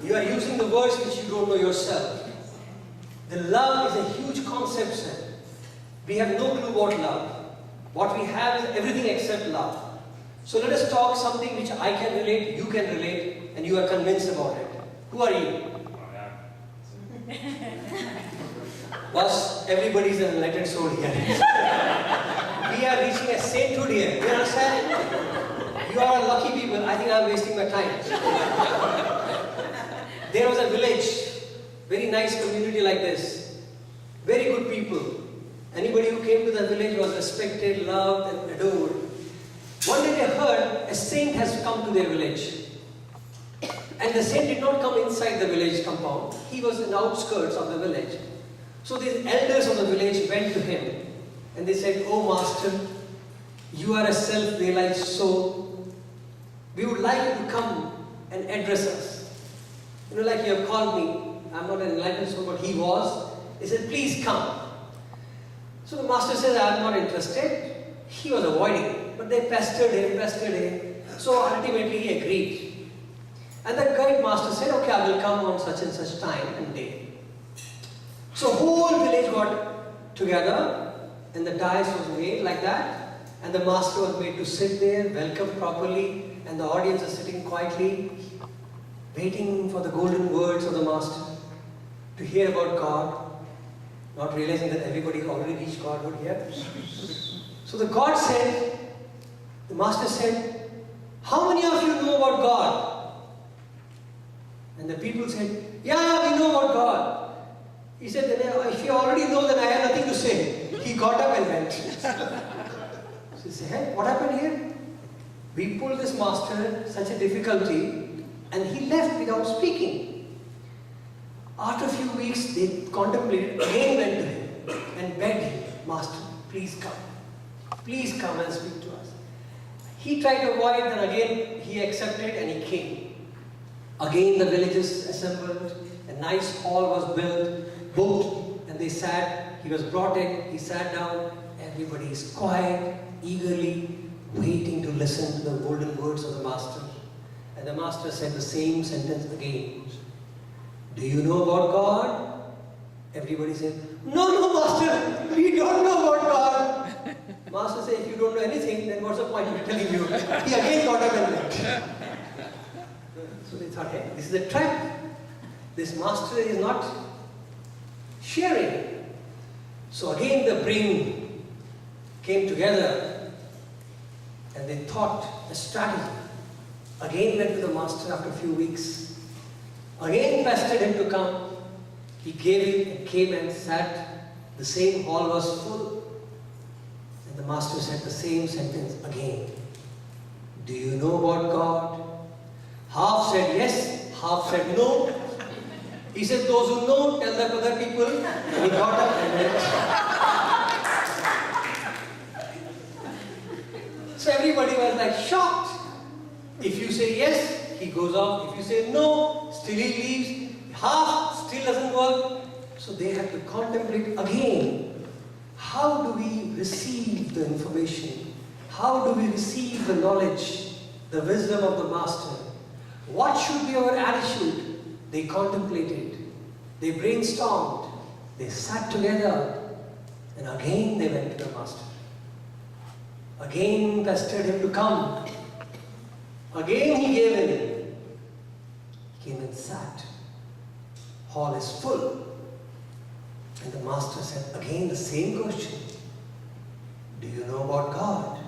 You are using the words which you don't know yourself. The love is a huge concept, sir. We have no clue about love. What we have is everything except love. So let us talk something which I can relate, you can relate, and you are convinced about it. Who are you? Boss, everybody is an enlightened soul here. We are reaching a sainthood here. You understand? You are lucky people. I think I am wasting my time. There was a village, very nice community like this. Very good people. Anybody who came to the village was respected, loved, and adored. One day they heard a saint has come to their village. And the saint did not come inside the village compound. He was in the outskirts of the village. So these elders of the village went to him and they said, "Oh Master, you are a self-realized soul. We would like you to come and address us. You know, like you have called me. I'm not an enlightened soul, but he was." They said, "Please come." So the master said, "I am not interested." He was avoiding, but they pestered him. So ultimately he agreed. And the guide master said, "Okay, I will come on such and such time and day." So whole village got together and the dais was made like that. And the master was made to sit there, welcomed properly, and the audience is sitting quietly, waiting for the golden words of the master to hear about God, not realizing that everybody already reached Godhood here. So the master said, "How many of you know about God?" And the people said, "Yeah, we know about God." He said, "If you already know, then I have nothing to say." He got up and went. So he said, "Hey, what happened here?" We pulled this master such a difficulty, and he left without speaking. After a few weeks, they contemplated, again went to him and begged him, "Master, please come. Please come and speak to us." He tried to avoid, then again he accepted and he came. Again the villagers assembled, a nice hall was built, booked, and they sat. He was brought in, he sat down, everybody is quiet, eagerly waiting to listen to the golden words of the Master. And the Master said the same sentence again. Do you know about God? Everybody said, no, Master, we don't know about God. Master said, if you don't know anything, then what's the point of telling you? He again got up and went. So they thought, hey, this is a trap. This Master is not sharing. So again the brain came together and they thought a strategy. Again went to the Master after a few weeks. Again pestered him to come. He came and sat. The same hall was full. And the Master said the same sentence again. Do you know about God? Half said yes, half said no. He said, those who know, tell the other people. And he got up and went. So everybody was like shocked. If you say yes, he goes off. If you say no, still he leaves. Half still doesn't work. So they had to contemplate again. How do we receive the information? How do we receive the knowledge, the wisdom of the Master? What should be our attitude? They contemplated, they brainstormed, they sat together, and again they went to the Master. Again pestered him to come. Again he gave in. He came and sat. Hall is full. And the Master said again the same question. Do you know about God?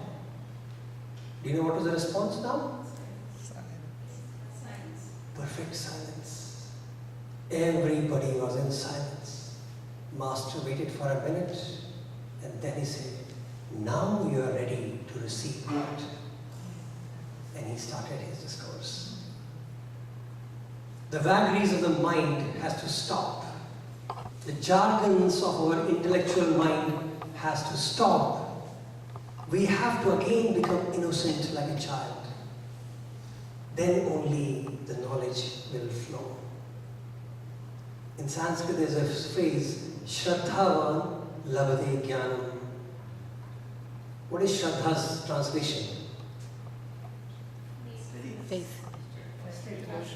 Do you know what was the response now? Silence. Perfect silence. Everybody was in silence. Master waited for a minute and then he said, now you are ready to receive God. And he started his discourse. The vagaries of the mind has to stop. The jargons of our intellectual mind has to stop. We have to again become innocent like a child. Then only the knowledge will flow. In Sanskrit there's a phrase, Shraddhavan labhate jnanam. What is Shraddha's translation? Faith.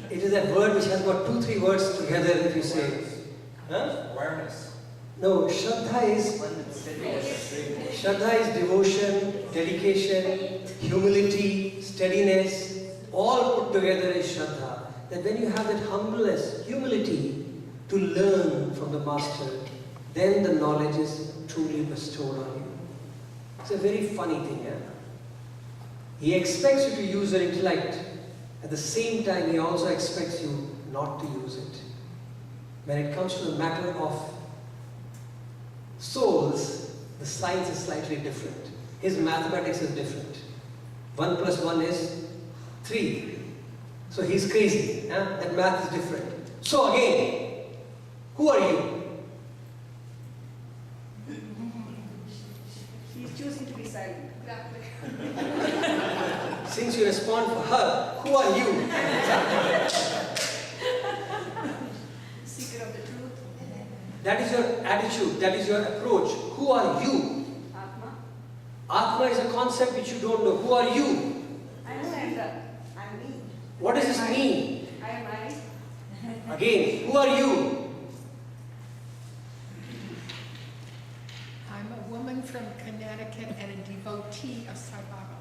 It is a word which has got 2-3 words together if you say. Huh? Awareness. No, Shraddha is devotion, dedication, humility, steadiness, all put together is Shraddha. That when you have that humbleness, humility to learn from the Master, then the knowledge is truly bestowed on you. It's a very funny thing, yeah? He expects you to use your intellect. At the same time, he also expects you not to use it. When it comes to the matter of souls, the science is slightly different. His mathematics is different. 1 + 1 is 3. So he's crazy. Yeah? That math is different. So again, who are you? He's choosing to be silent. Since you respond for her, who are you? Seeker of the truth. That is your attitude, that is your approach. Who are you? Atma. Atma is a concept which you don't know. Who are you? I know and I'm me. What does this mean? I am I. Again, who are you? I'm a woman from Connecticut and a devotee of Sai Baba.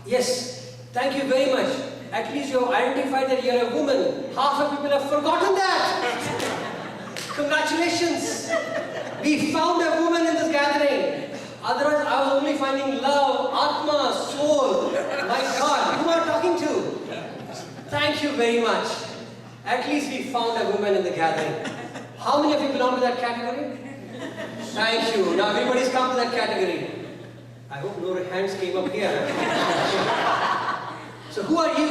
Yes, thank you very much. At least you have identified that you are a woman. Half of people have forgotten that. Congratulations. We found a woman in this gathering. Otherwise, I was only finding love, Atma, soul. My God, who am I talking to? Thank you very much. At least we found a woman in the gathering. How many of you belong to that category? Thank you. Now everybody's come to that category. I hope no hands came up here. So who are you?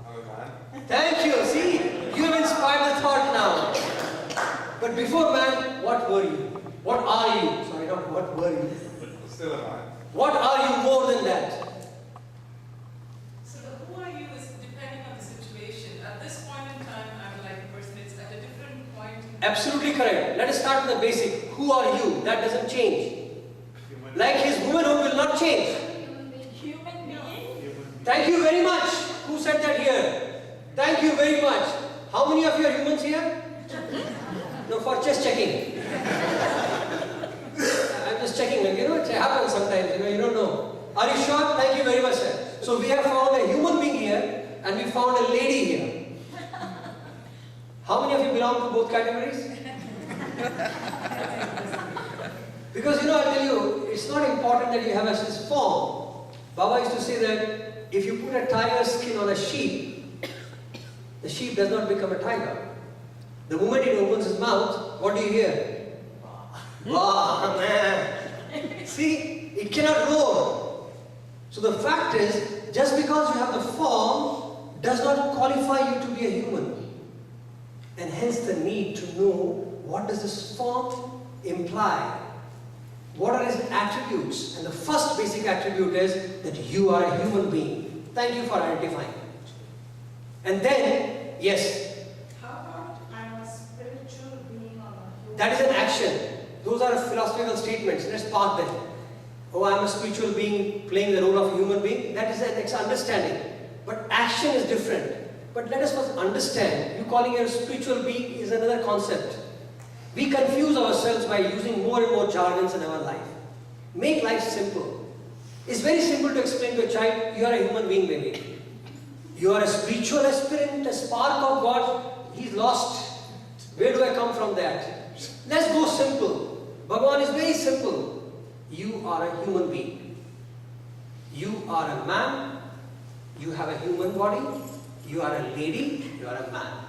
I'm a man. Thank you. See, you have inspired the thought now. But before man, what were you? What are you? Sorry, not what were you. Still a man. What are you more than that? So the who are you is depending on the situation. At this point in time, I'm like a person. It's at a different point. Absolutely correct. Let us start with the basic. Who are you? That doesn't change. Like his womanhood will not change. Thank you very much. Who said that here? Thank you very much. How many of you are humans here? No, for just checking. I'm just checking. You know, it happens sometimes. You don't know. Are you sure? Thank you very much, sir. So we have found a human being here, and we found a lady here. How many of you belong to both categories? Because I'll tell you, it's not important that you have this form. Baba used to say that if you put a tiger skin on a sheep, the sheep does not become a tiger. The moment it opens its mouth, what do you hear? Wow, man. See, it cannot roar. So the fact is, just because you have the form does not qualify you to be a human. And hence the need to know what does this form imply. What are its attributes? And the first basic attribute is that you are a human being. Thank you for identifying it. And then, yes, How about I'm a spiritual being or a human? that is an action. Those are philosophical statements. Let's park them. Oh, I'm a spiritual being playing the role of a human being. That is an understanding. But action is different. But let us first understand. You calling it a spiritual being is another concept. We confuse ourselves by using more and more jargons in our life. Make life simple. It's very simple to explain to a child, you are a human being, baby. You are a spiritual aspirant, a spark of God. He's lost. Where do I come from that? Let's go simple. Bhagavan is very simple. You are a human being. You are a man. You have a human body. You are a lady. You are a man.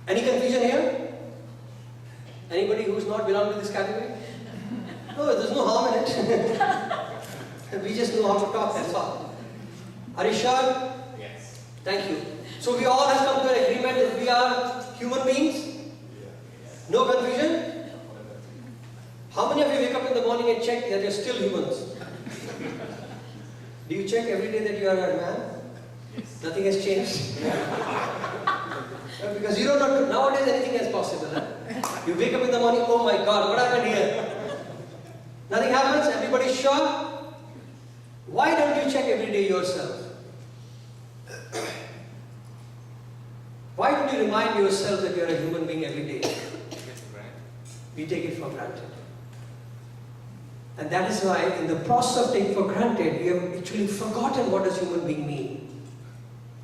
Any confusion here? Anybody who's not belong to this category? No, there's no harm in it. We just know how to talk, that's all. Are you sure? Yes. Thank you. So we all have come to an agreement that we are human beings? No confusion? How many of you wake up in the morning and check that you're still humans? Do you check every day that you are a man? Yes. Nothing has changed? Because you don't know, nowadays anything is possible. Huh? You wake up in the morning, oh my God, what happened here? Nothing happens? Everybody sure? Why don't you check every day yourself? Why don't you remind yourself that you are a human being every day? We take it for granted. And that is why in the process of taking for granted, we have actually forgotten what does human being mean.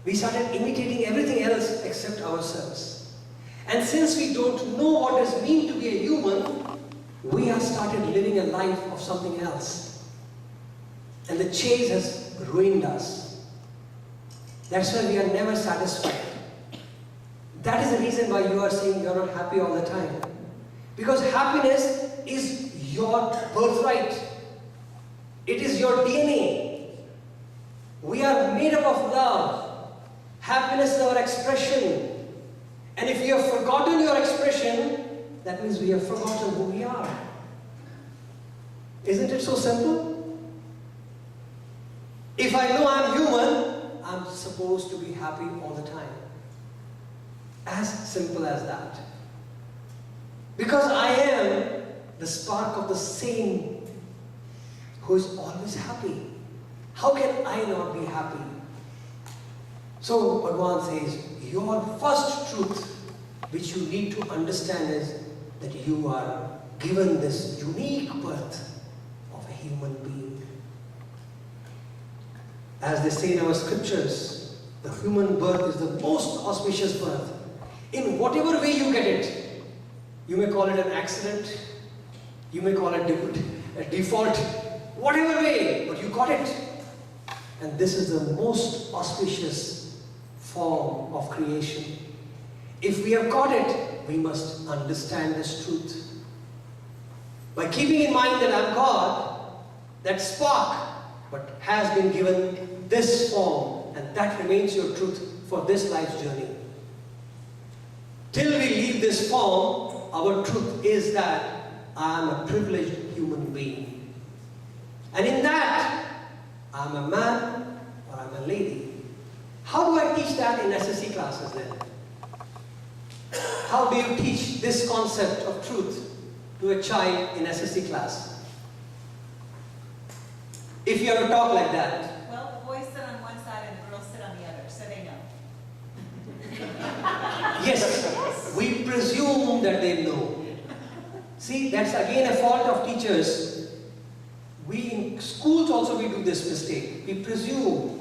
We started imitating everything else except ourselves. And since we don't know what does it mean to be a human, we have started living a life of something else. And the chase has ruined us. That's why we are never satisfied. That is the reason why you are saying you are not happy all the time. Because happiness is your birthright. It is your DNA. We are made up of love. Happiness is our expression. And if you have forgotten your expression, that means we have forgotten who we are. Isn't it so simple? If I know I'm human, I'm supposed to be happy all the time. As simple as that. Because I am the spark of the same who is always happy. How can I not be happy? So Bhagavan says, your first truth which you need to understand is that you are given this unique birth of a human being. As they say in our scriptures, the human birth is the most auspicious birth. In whatever way you get it, you may call it an accident, you may call it a default, whatever way, but you got it. And this is the most auspicious form of creation. If we have got it, we must understand this truth. By keeping in mind that I'm God, that spark, but has been given this form, and that remains your truth for this life's journey. Till we leave this form, our truth is that I am a privileged human being. And in that, I am a man or I am a lady. How do I teach that in SSC classes then? How do you teach this concept of truth to a child in SSC class? If you have to talk like that. Well, boys are on one side and Yes, we presume that they know. See, that's again a fault of teachers. We in schools also we do this mistake. We presume.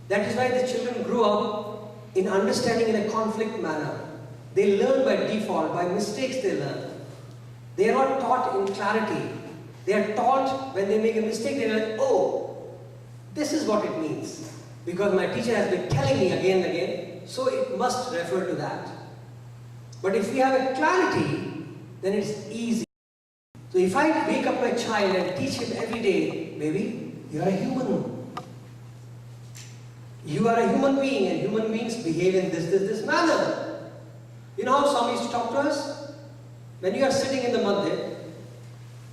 That is why the children grow up in understanding in a conflict manner. They learn by default, by mistakes they learn. They are not taught in clarity. They are taught when they make a mistake, they are like, oh, this is what it means. Because my teacher has been telling me again and again, so it must refer to that. But if we have a clarity, then it's easy. So if I wake up my child and teach him every day, maybe you are a human. You are a human being, and human beings behave in this manner. You know how some used to talk to us? When you are sitting in the mandir,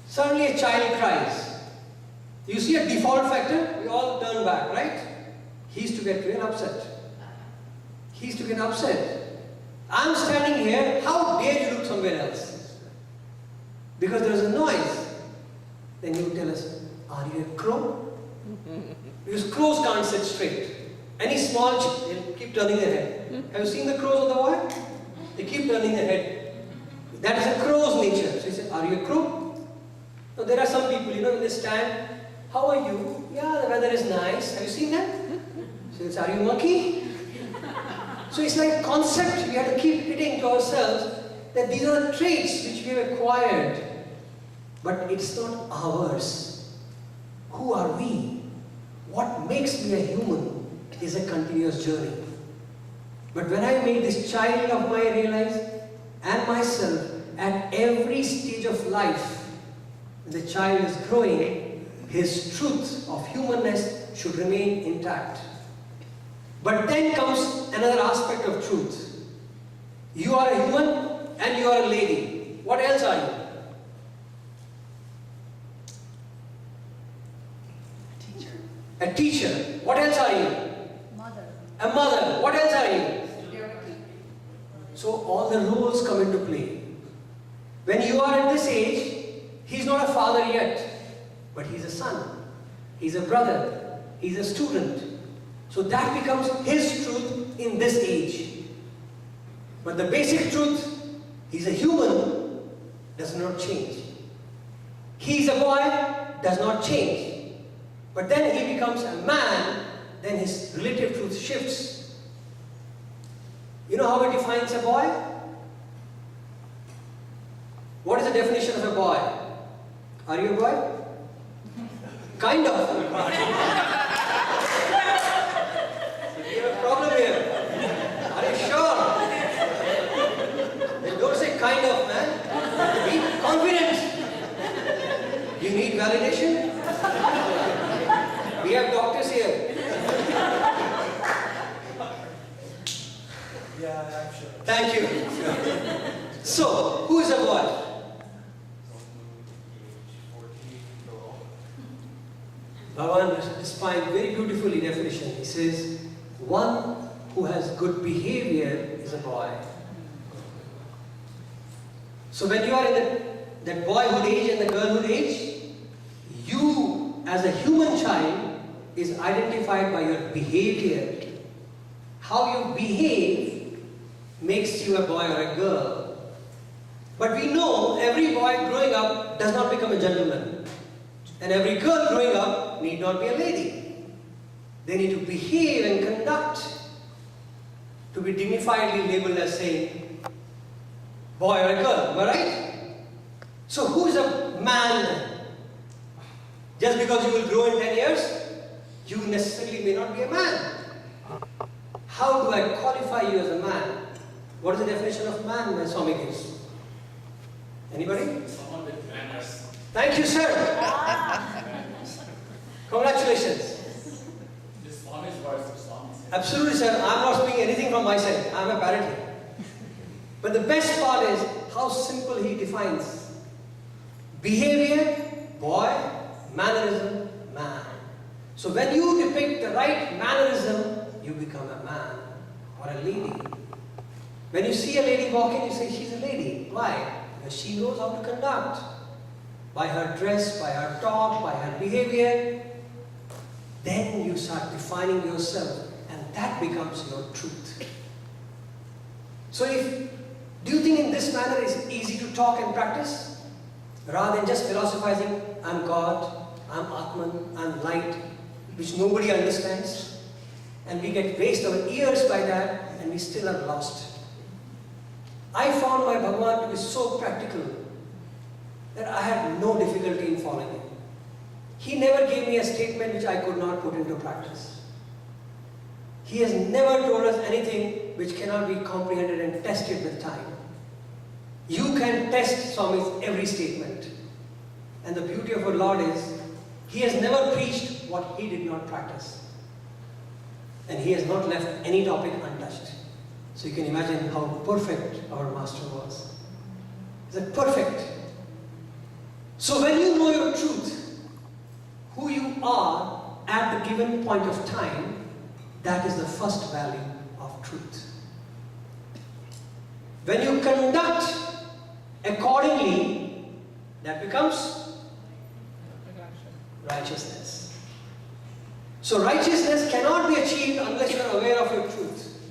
suddenly a child cries. You see a default factor, we all turn back, right? He used to get real upset. He used to get upset. I'm standing here, how dare you look somewhere else? Because there is a noise. Then you tell us, are you a crow? Because crows can't sit straight. Any small they'll keep turning their head. Have you seen the crows on the wire? They keep turning their head. That is a crow's nature. So you say, are you a crow? Now there are some people, when they stand, how are you? Yeah, the weather is nice. Have you seen that? So it's, are you a monkey? So it's like a concept we have to keep hitting to ourselves that these are the traits which we have acquired. But it's not ours. Who are we? What makes me a human is a continuous journey. But when I make this child of mine realize, and myself, at every stage of life, when the child is growing, his truth of humanness should remain intact. But then comes another aspect of truth. You are a human and you are a lady. What else are you? A teacher. What else are you? Mother. A mother. What else are you? So all the roles come into play. When you are at this age, he's not a father yet, but he's a son. He's a brother. He's a student. So that becomes his truth in this age. But the basic truth, he's a human, does not change. He's a boy, does not change. But then he becomes a man, then his relative truth shifts. You know how it defines a boy? What is the definition of a boy? Are you a boy? Kind of. You have a problem here. Are you sure? Then don't say kind of, man. Be confident. You need validation? We have doctors here. Yeah, I'm sure. Thank you. So, who is a boy? Bhagavan defined very beautifully definition. He says, one who has good behavior is a boy. So when you are in that boyhood age and the girlhood age, you as a human child is identified by your behavior. How you behave makes you a boy or a girl. But we know every boy growing up does not become a gentleman. And every girl growing up need not be a lady. They need to behave and conduct to be dignifiedly labeled as, say, boy or a girl. Am I right? So who is a man? Just because you will grow in 10 years, you necessarily may not be a man. How do I qualify you as a man? What is the definition of man, my Swami gives? Anybody? Someone with manners. Thank you, sir. Congratulations. This Swami's words for Swami's. Absolutely, sir. I'm not speaking anything from my side. I'm a parrot here. But the best part is how simple he defines. Behavior, boy. Mannerism, man. So when you depict the right mannerism, you become a man or a lady. When you see a lady walking, you say she's a lady. Why? Because she knows how to conduct. By her dress, by her talk, by her behavior. Then you start defining yourself, and that becomes your truth. So do you think in this manner it's easy to talk and practice? Rather than just philosophizing, I'm God, I'm Atman, I'm light, which nobody understands. And we get waste our years by that and we still are lost. I found my Bhagavan to be so practical that I had no difficulty in following him. He never gave me a statement which I could not put into practice. He has never told us anything which cannot be comprehended and tested with time. You can test Swami's every statement. And the beauty of our Lord is, he has never preached what he did not practice. And he has not left any topic untouched. So you can imagine how perfect our Master was. He's perfect. So when you know your truth, who you are at the given point of time, that is the first value of truth. When you conduct accordingly, that becomes righteousness. So righteousness cannot be achieved unless you are aware of your truth.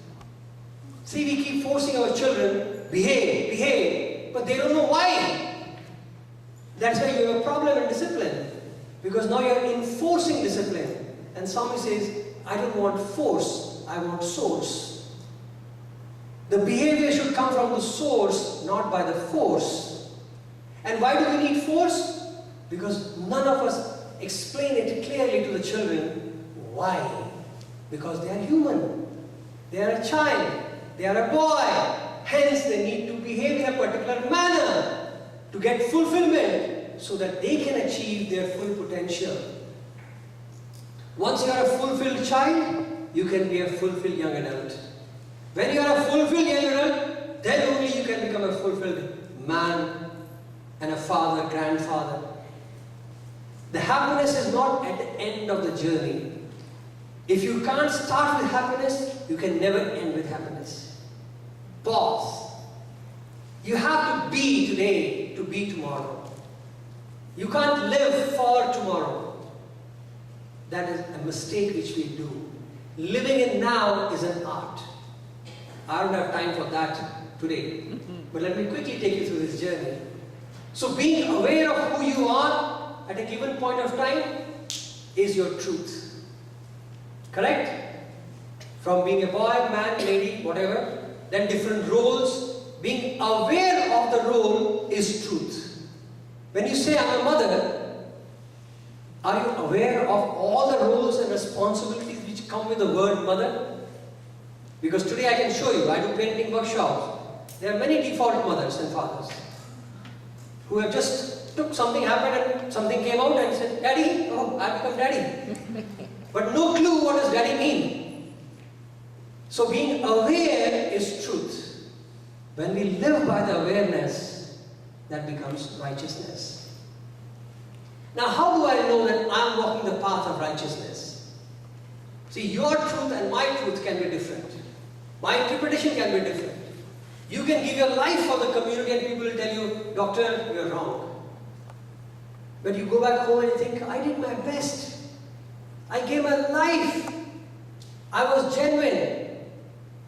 See, we keep forcing our children, behave, but they don't know why. That's why you have a problem in discipline. Because now you are enforcing discipline. And Swami says, I don't want force, I want source. The behavior should come from the source, not by the force. And why do we need force? Because none of us explain it clearly to the children. Why? Because they are human. They are a child. They are a boy. Hence they need to behave in a particular manner to get fulfillment so that they can achieve their full potential. Once you are a fulfilled child, you can be a fulfilled young adult. When you are a fulfilled young adult, then only you can become a fulfilled man and a father, grandfather. The happiness is not at the end of the journey. If you can't start with happiness, you can never end with happiness. Pause. You have to be today to be tomorrow. You can't live for tomorrow. That is a mistake which we do. Living in now is an art. I don't have time for that today. But let me quickly take you through this journey. So being aware of who you are at a given point of time is your truth. Correct? From being a boy, man, lady, whatever, then different roles. Being aware of the role is truth. When you say I'm a mother, are you aware of all the roles and responsibilities which come with the word mother? Because today I can show you, I do painting workshops. There are many default mothers and fathers who have just took something happened and something came out and said, Daddy, oh, I become daddy. But no clue what does daddy mean. So being aware is truth. When we live by the awareness, that becomes righteousness. Now how do I know that I'm walking the path of righteousness? See, your truth and my truth can be different. My interpretation can be different. You can give your life for the community and people will tell you, Doctor, you're wrong. But you go back home and you think, I did my best. I gave my life. I was genuine.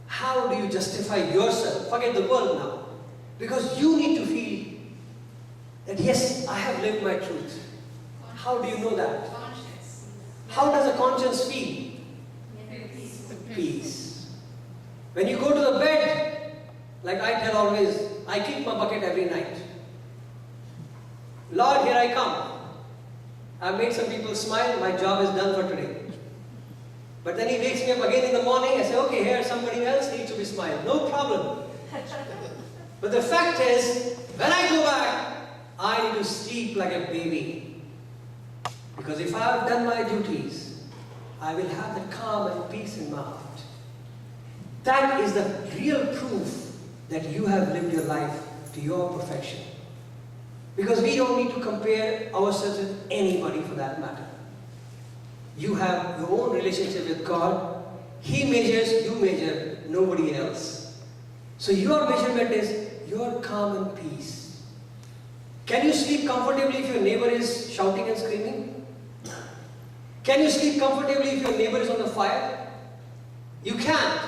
How do you justify yourself? Forget the world now. Because you need to feel that yes, I have lived my truth. How do you know that? Conscience. How does a conscience feel? Peace. When you go to the bed, like I tell always, I kick my bucket every night. Lord, here I come. I've made some people smile, my job is done for today. But then he wakes me up again in the morning, I say, okay, here somebody else needs to be smiled. No problem. But the fact is, when I go back, I need to sleep like a baby. Because if I have done my duties, I will have the calm and peace in my heart. That is the real proof that you have lived your life to your perfection. Because we don't need to compare ourselves with anybody for that matter. You have your own relationship with God. He measures, you measure, nobody else. So your measurement is your calm and peace. Can you sleep comfortably if your neighbor is shouting and screaming? Can you sleep comfortably if your neighbor is on the fire? You can't.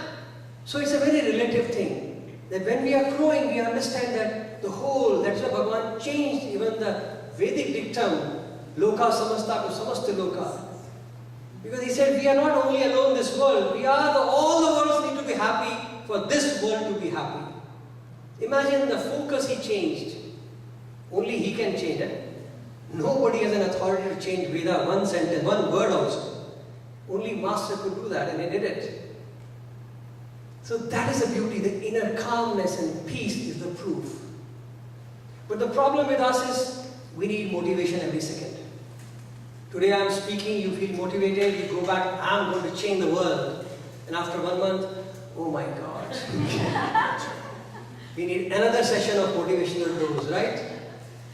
So it's a very relative thing. that when we are growing, we understand that the whole, that's why Bhagavan changed even the Vedic dictum, Loka samasta to samasta loka. Because he said, we are not only alone in this world, all the worlds need to be happy for this world to be happy. Imagine the focus he changed. Only he can change it. Nobody has an authority to change Veda, one sentence, one word also. Only Master could do that, and he did it. So that is the beauty, the inner calmness and peace is the proof. But the problem with us is, we need motivation every second. Today I am speaking, you feel motivated, you go back, I am going to change the world. And after 1 month, oh my God. We need another session of motivational dose, right?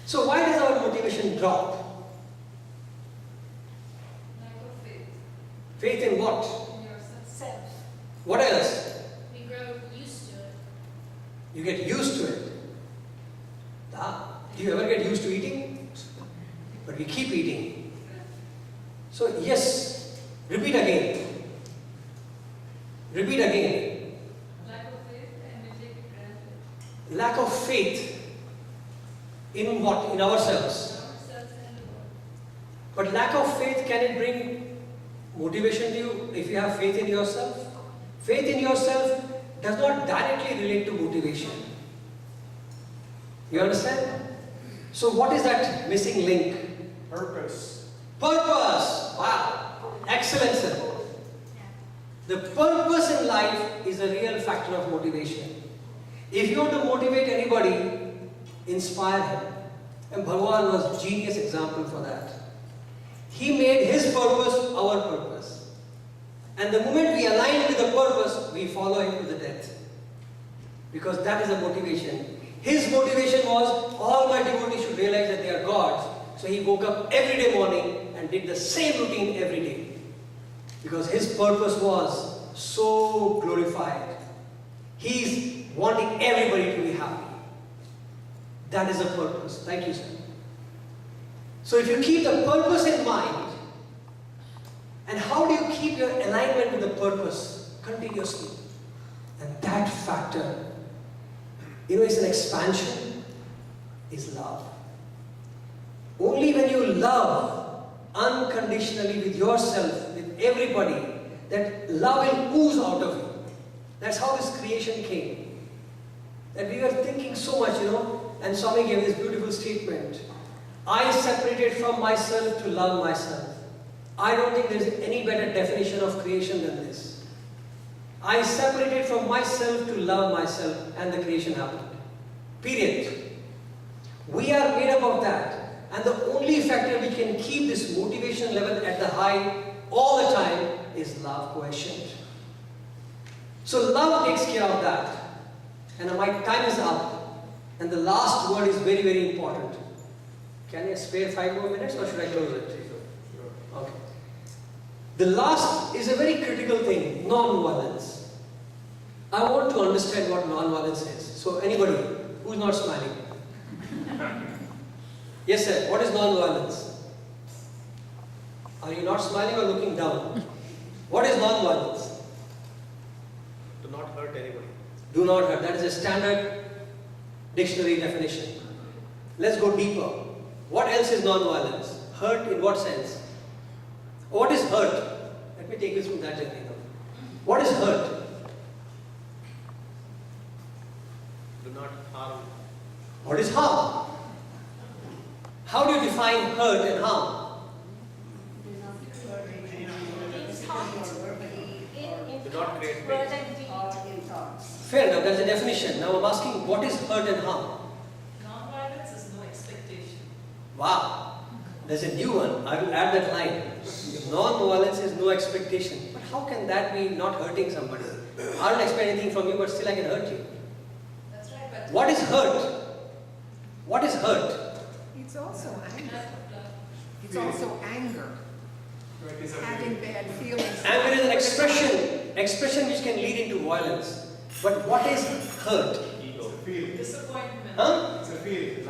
So why does our motivation drop? Lack of faith Faith in what? in yourself. Self. What else? We grow used to it. You get used to it. Do you ever get used to eating? But we keep eating. So yes, repeat again. Repeat again. Lack of faith and we take it granted. Lack of faith in what? In ourselves. Ourselves and the world. But lack of faith, can it bring motivation to you if you have faith in yourself? Faith in yourself does not directly relate to motivation. You understand? So what is that missing link? Purpose. Purpose. Wow. Excellent, sir. The purpose in life is a real factor of motivation. If you want to motivate anybody, inspire him. And Bhagavan was a genius example for that. He made his purpose our purpose. And the moment we align with the purpose, we follow him to the death. Because that is the motivation. His motivation was, all my devotees should realize that they are gods. So he woke up every day morning and did the same routine every day. Because his purpose was so glorified. He's wanting everybody to be happy. That is the purpose. Thank you, sir. So if you keep the purpose in mind, and how do you keep your alignment with the purpose continuously? And that factor, is an expansion, is love. Only when you love unconditionally with yourself, with everybody, that love will ooze out of you. That's how this creation came. That we were thinking so much, and Swami gave this beautiful statement. I separated from myself to love myself. I don't think there's any better definition of creation than this. I separated from myself to love myself, and the creation happened. Period. We are made up of that. And the only factor we can keep this motivation level at the high all the time is love quotient. So love takes care of that. And my time is up. And the last word is very, very important. Can I spare 5 more minutes or should I close it? Okay. The last is a very critical thing, non-violence. I want to understand what non-violence is. So anybody who's not smiling? Yes, sir. What is non-violence? Are you not smiling or looking down? What is non-violence? Do not hurt anybody. Do not hurt. That is a standard dictionary definition. Let's go deeper. What else is non-violence? Hurt in what sense? What is hurt? Let me take you through that journey now. What is hurt? Do not harm. What is harm? How do you define hurt and harm? Do not create pain. Fair enough, that's a definition. Now I'm asking, what is hurt and harm? Non-violence is no expectation. Wow, there's a new one. I will add that line. If non-violence is no expectation. But how can that be not hurting somebody? I don't expect anything from you, but still I can hurt you. That's right, but What is hurt? What is hurt? It's also anger. lack of love. It's also anger. Having bad feelings. Anger is an expression which can lead into violence. But what is hurt? Ego. Feeling. Disappointment. Huh? It's a feeling.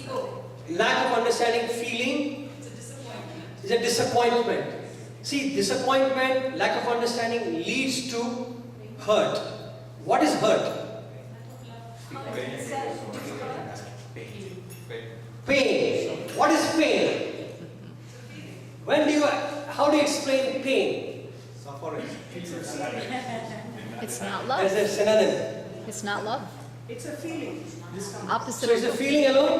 Ego. Lack of understanding, feeling It's a disappointment. is a disappointment. See, disappointment, lack of understanding leads to hurt. What is hurt? How is it said? Pain. What is pain? How do you explain pain? Suffering. It's not As love. a synonym. It's not love. It's a feeling. So Opposite is of the feeling alone?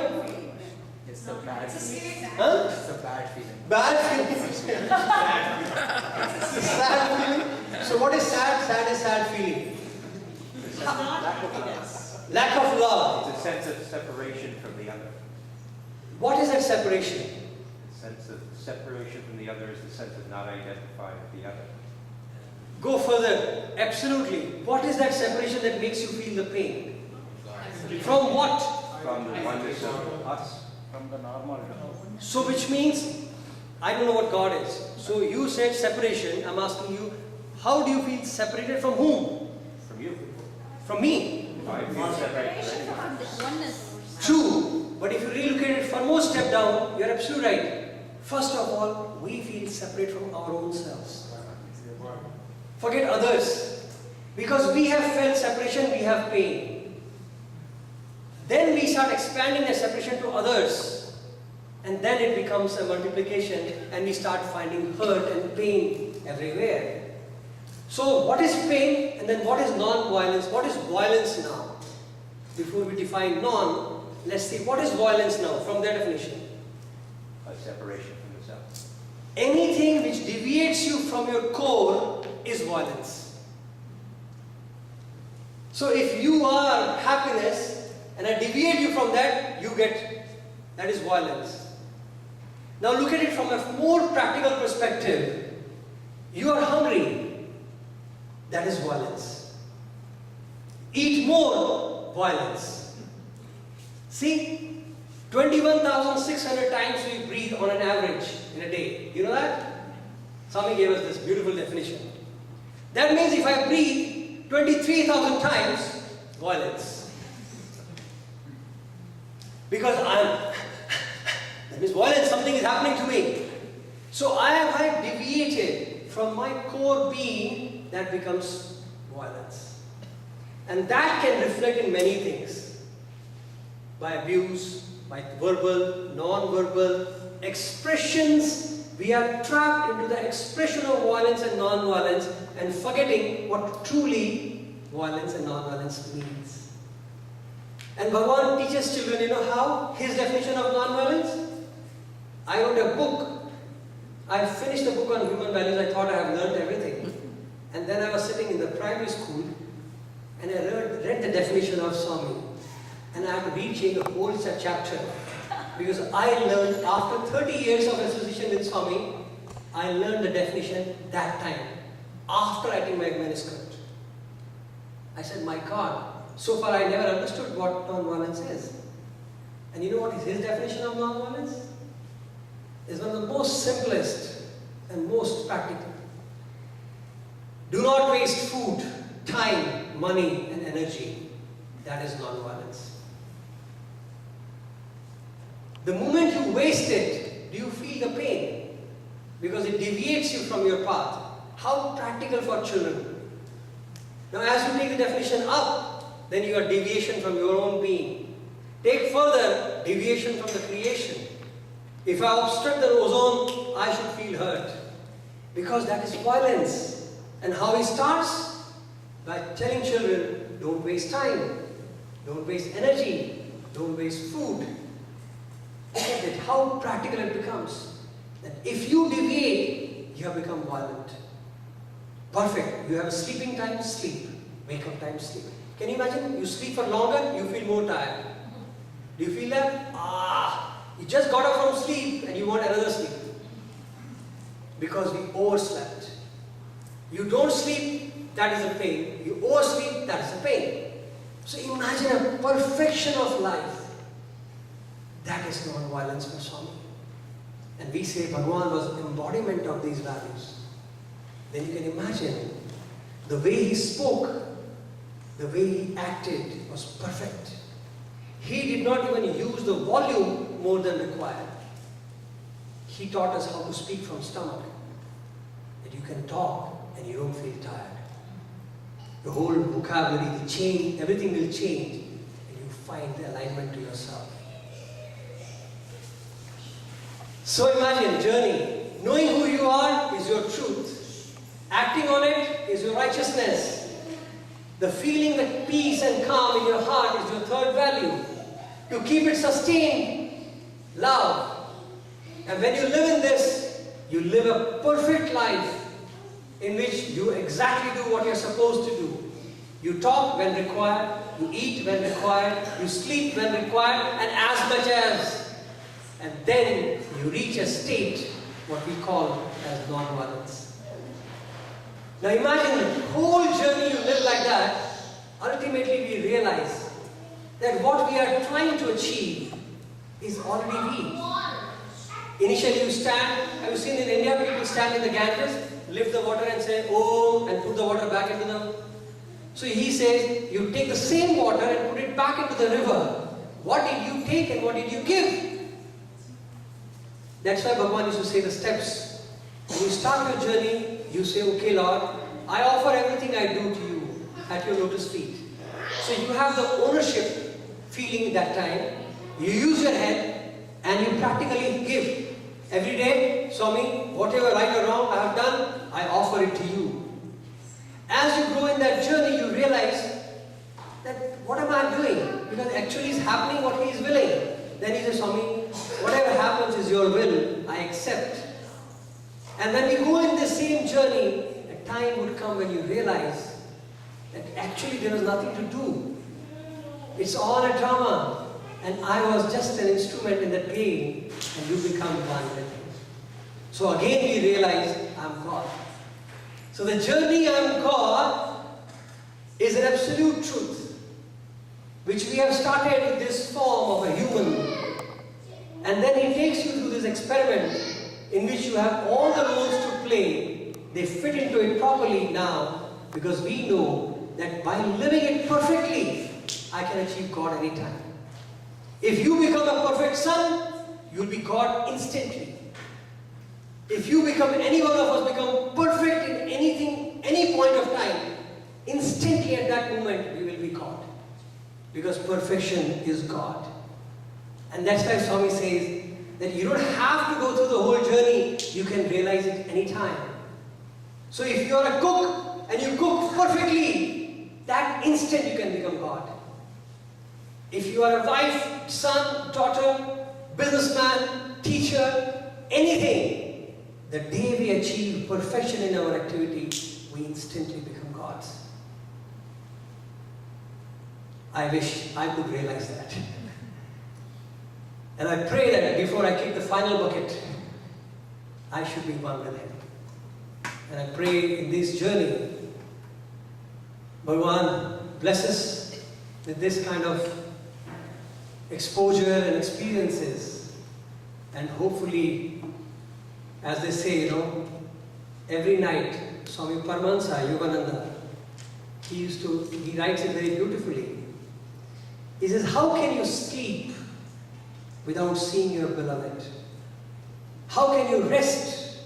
It's a bad feeling. Huh? It's a bad feeling. Bad feeling. Sad feeling. So what is sad? Sad is sad feeling. Lack of love. It's a sense of separation from the other. What is that separation? The sense of separation from the other is the sense of not identifying with the other. Go further. Absolutely. What is that separation that makes you feel the pain? From what? From the oneness of us. From the normal. So which means, I don't know what God is. So you said separation. I'm asking you, how do you feel separated from whom? From you. From me. I feel separated from anyone. from the oneness. True. But if you really look at it one more step down, you're absolutely right. First of all, we feel separate from our own selves. Forget others. Because we have felt separation, we have pain. Then we start expanding the separation to others. And then it becomes a multiplication and we start finding hurt and pain everywhere. So what is pain and then what is non-violence? What is violence now? Before we define non, let's see what is violence now from their definition. A separation from the self. Anything which deviates you from your core is violence. So if you are happiness and I deviate you from that, that is violence. Now look at it from a more practical perspective. You are hungry. That is violence. Eat more, violence. See, 21,600 times we breathe on an average in a day. You know that? Swami gave us this beautiful definition. That means if I breathe 23,000 times, violence. Because that means violence, something is happening to me. So I have deviated from my core being, that becomes violence. And that can reflect in many things. By abuse, by verbal, non-verbal expressions. We are trapped into the expression of violence and non-violence and forgetting what truly violence and non-violence means. And Bhagavan teaches children, you know how? His definition of non-violence? I wrote a book. I finished the book on human values. I thought I have learned everything. And then I was sitting in the primary school and I read the definition of Swami. And I had to change the whole chapter. Because I learned, after 30 years of association with Swami, I learned the definition that time. After writing my manuscript. I said, my God, so far I never understood what non-violence is. And you know what is his definition of non-violence? It's one of the most simplest and most practical. Do not waste food, time, money and energy. That is non-violence. The moment you waste it, do you feel the pain? Because it deviates you from your path. How practical for children. Now as you take the definition up, then you are deviation from your own being. Take further, deviation from the creation. If I obstruct the ozone, I should feel hurt. Because that is violence. And how he starts? By telling children, don't waste time, don't waste energy, don't waste food. Look at it, how practical it becomes. That if you deviate, you have become violent. Perfect. You have a sleeping time, sleep. Wake up time, sleep. Can you imagine? You sleep for longer, you feel more tired. Do you feel that? You just got up from sleep and you want another sleep. Because we overslept. You don't sleep, that is a pain. You oversleep, that is a pain. So imagine a perfection of life. That is non-violence for Swami. And we say Bhagavan was an embodiment of these values. Then you can imagine the way he spoke, the way he acted was perfect. He did not even use the volume more than required. He taught us how to speak from stomach. That you can talk and you don't feel tired. The whole vocabulary, the change, everything will change. find alignment to yourself. So imagine journey. Knowing who you are is your truth. Acting on it is your righteousness. The feeling that peace and calm in your heart is your third value. To keep it sustained, love. And when you live in this, you live a perfect life in which you exactly do what you're supposed to do. You talk when required, you eat when required, you sleep when required, and as much as. And then you reach a state, what we call as non-violence. Now imagine the whole journey you live like that. Ultimately we realize that what we are trying to achieve is already reached. Initially you stand, have you seen in India people stand in the Ganges, lift the water and say, oh, and put the water back into the... So he says, you take the same water and put it back into the river. What did you take and what did you give? That's why Bhagavan used to say the steps. When you start your journey, you say, okay Lord, I offer everything I do to you at your lotus feet. So you have the ownership feeling that time. You use your head and you practically give. Every day, Swami, whatever right or wrong I have done, I offer it to you. As you grow in that journey, you realize that what am I doing? Because actually it's happening what he is willing. Then he says, Swami, whatever happens is your will, I accept. And when we go in the same journey, a time would come when you realize that actually there is nothing to do. It's all a drama. And I was just an instrument in that game, and you become one with him. So again we realize, I'm God. So the journey I'm God is an absolute truth, which we have started with this form of a human. And then he takes you through this experiment in which you have all the roles to play. They fit into it properly now, because we know that by living it perfectly, I can achieve God anytime. If you become a perfect son, you'll be God instantly. If you become, any one of us become perfect in anything, any point of time, instantly at that moment we will be God. Because perfection is God. And that's why Swami says that you don't have to go through the whole journey, you can realize it anytime. So if you are a cook and you cook perfectly, that instant you can become God. If you are a wife, son, daughter, businessman, teacher, anything, the day we achieve perfection in our activity, we instantly become gods. I wish I could realize that. And I pray that before I kick the final bucket, I should be one with him. And I pray in this journey, Bhagavan bless us with this kind of exposure and experiences, and hopefully, as they say, every night, Swami Paramahansa Yogananda, he writes it very beautifully. He says, how can you sleep without seeing your beloved? How can you rest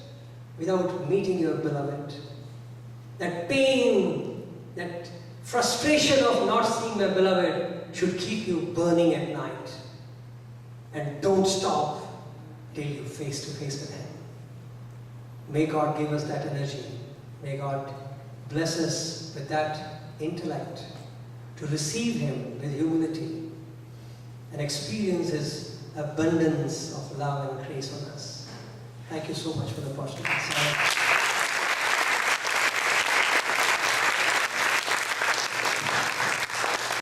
without meeting your beloved? That pain, that frustration of not seeing my beloved should keep you burning at night. And don't stop till you're face to face with him. May God give us that energy. May God bless us with that intellect to receive him with humility and experience his abundance of love and grace on us. Thank you so much for the opportunity.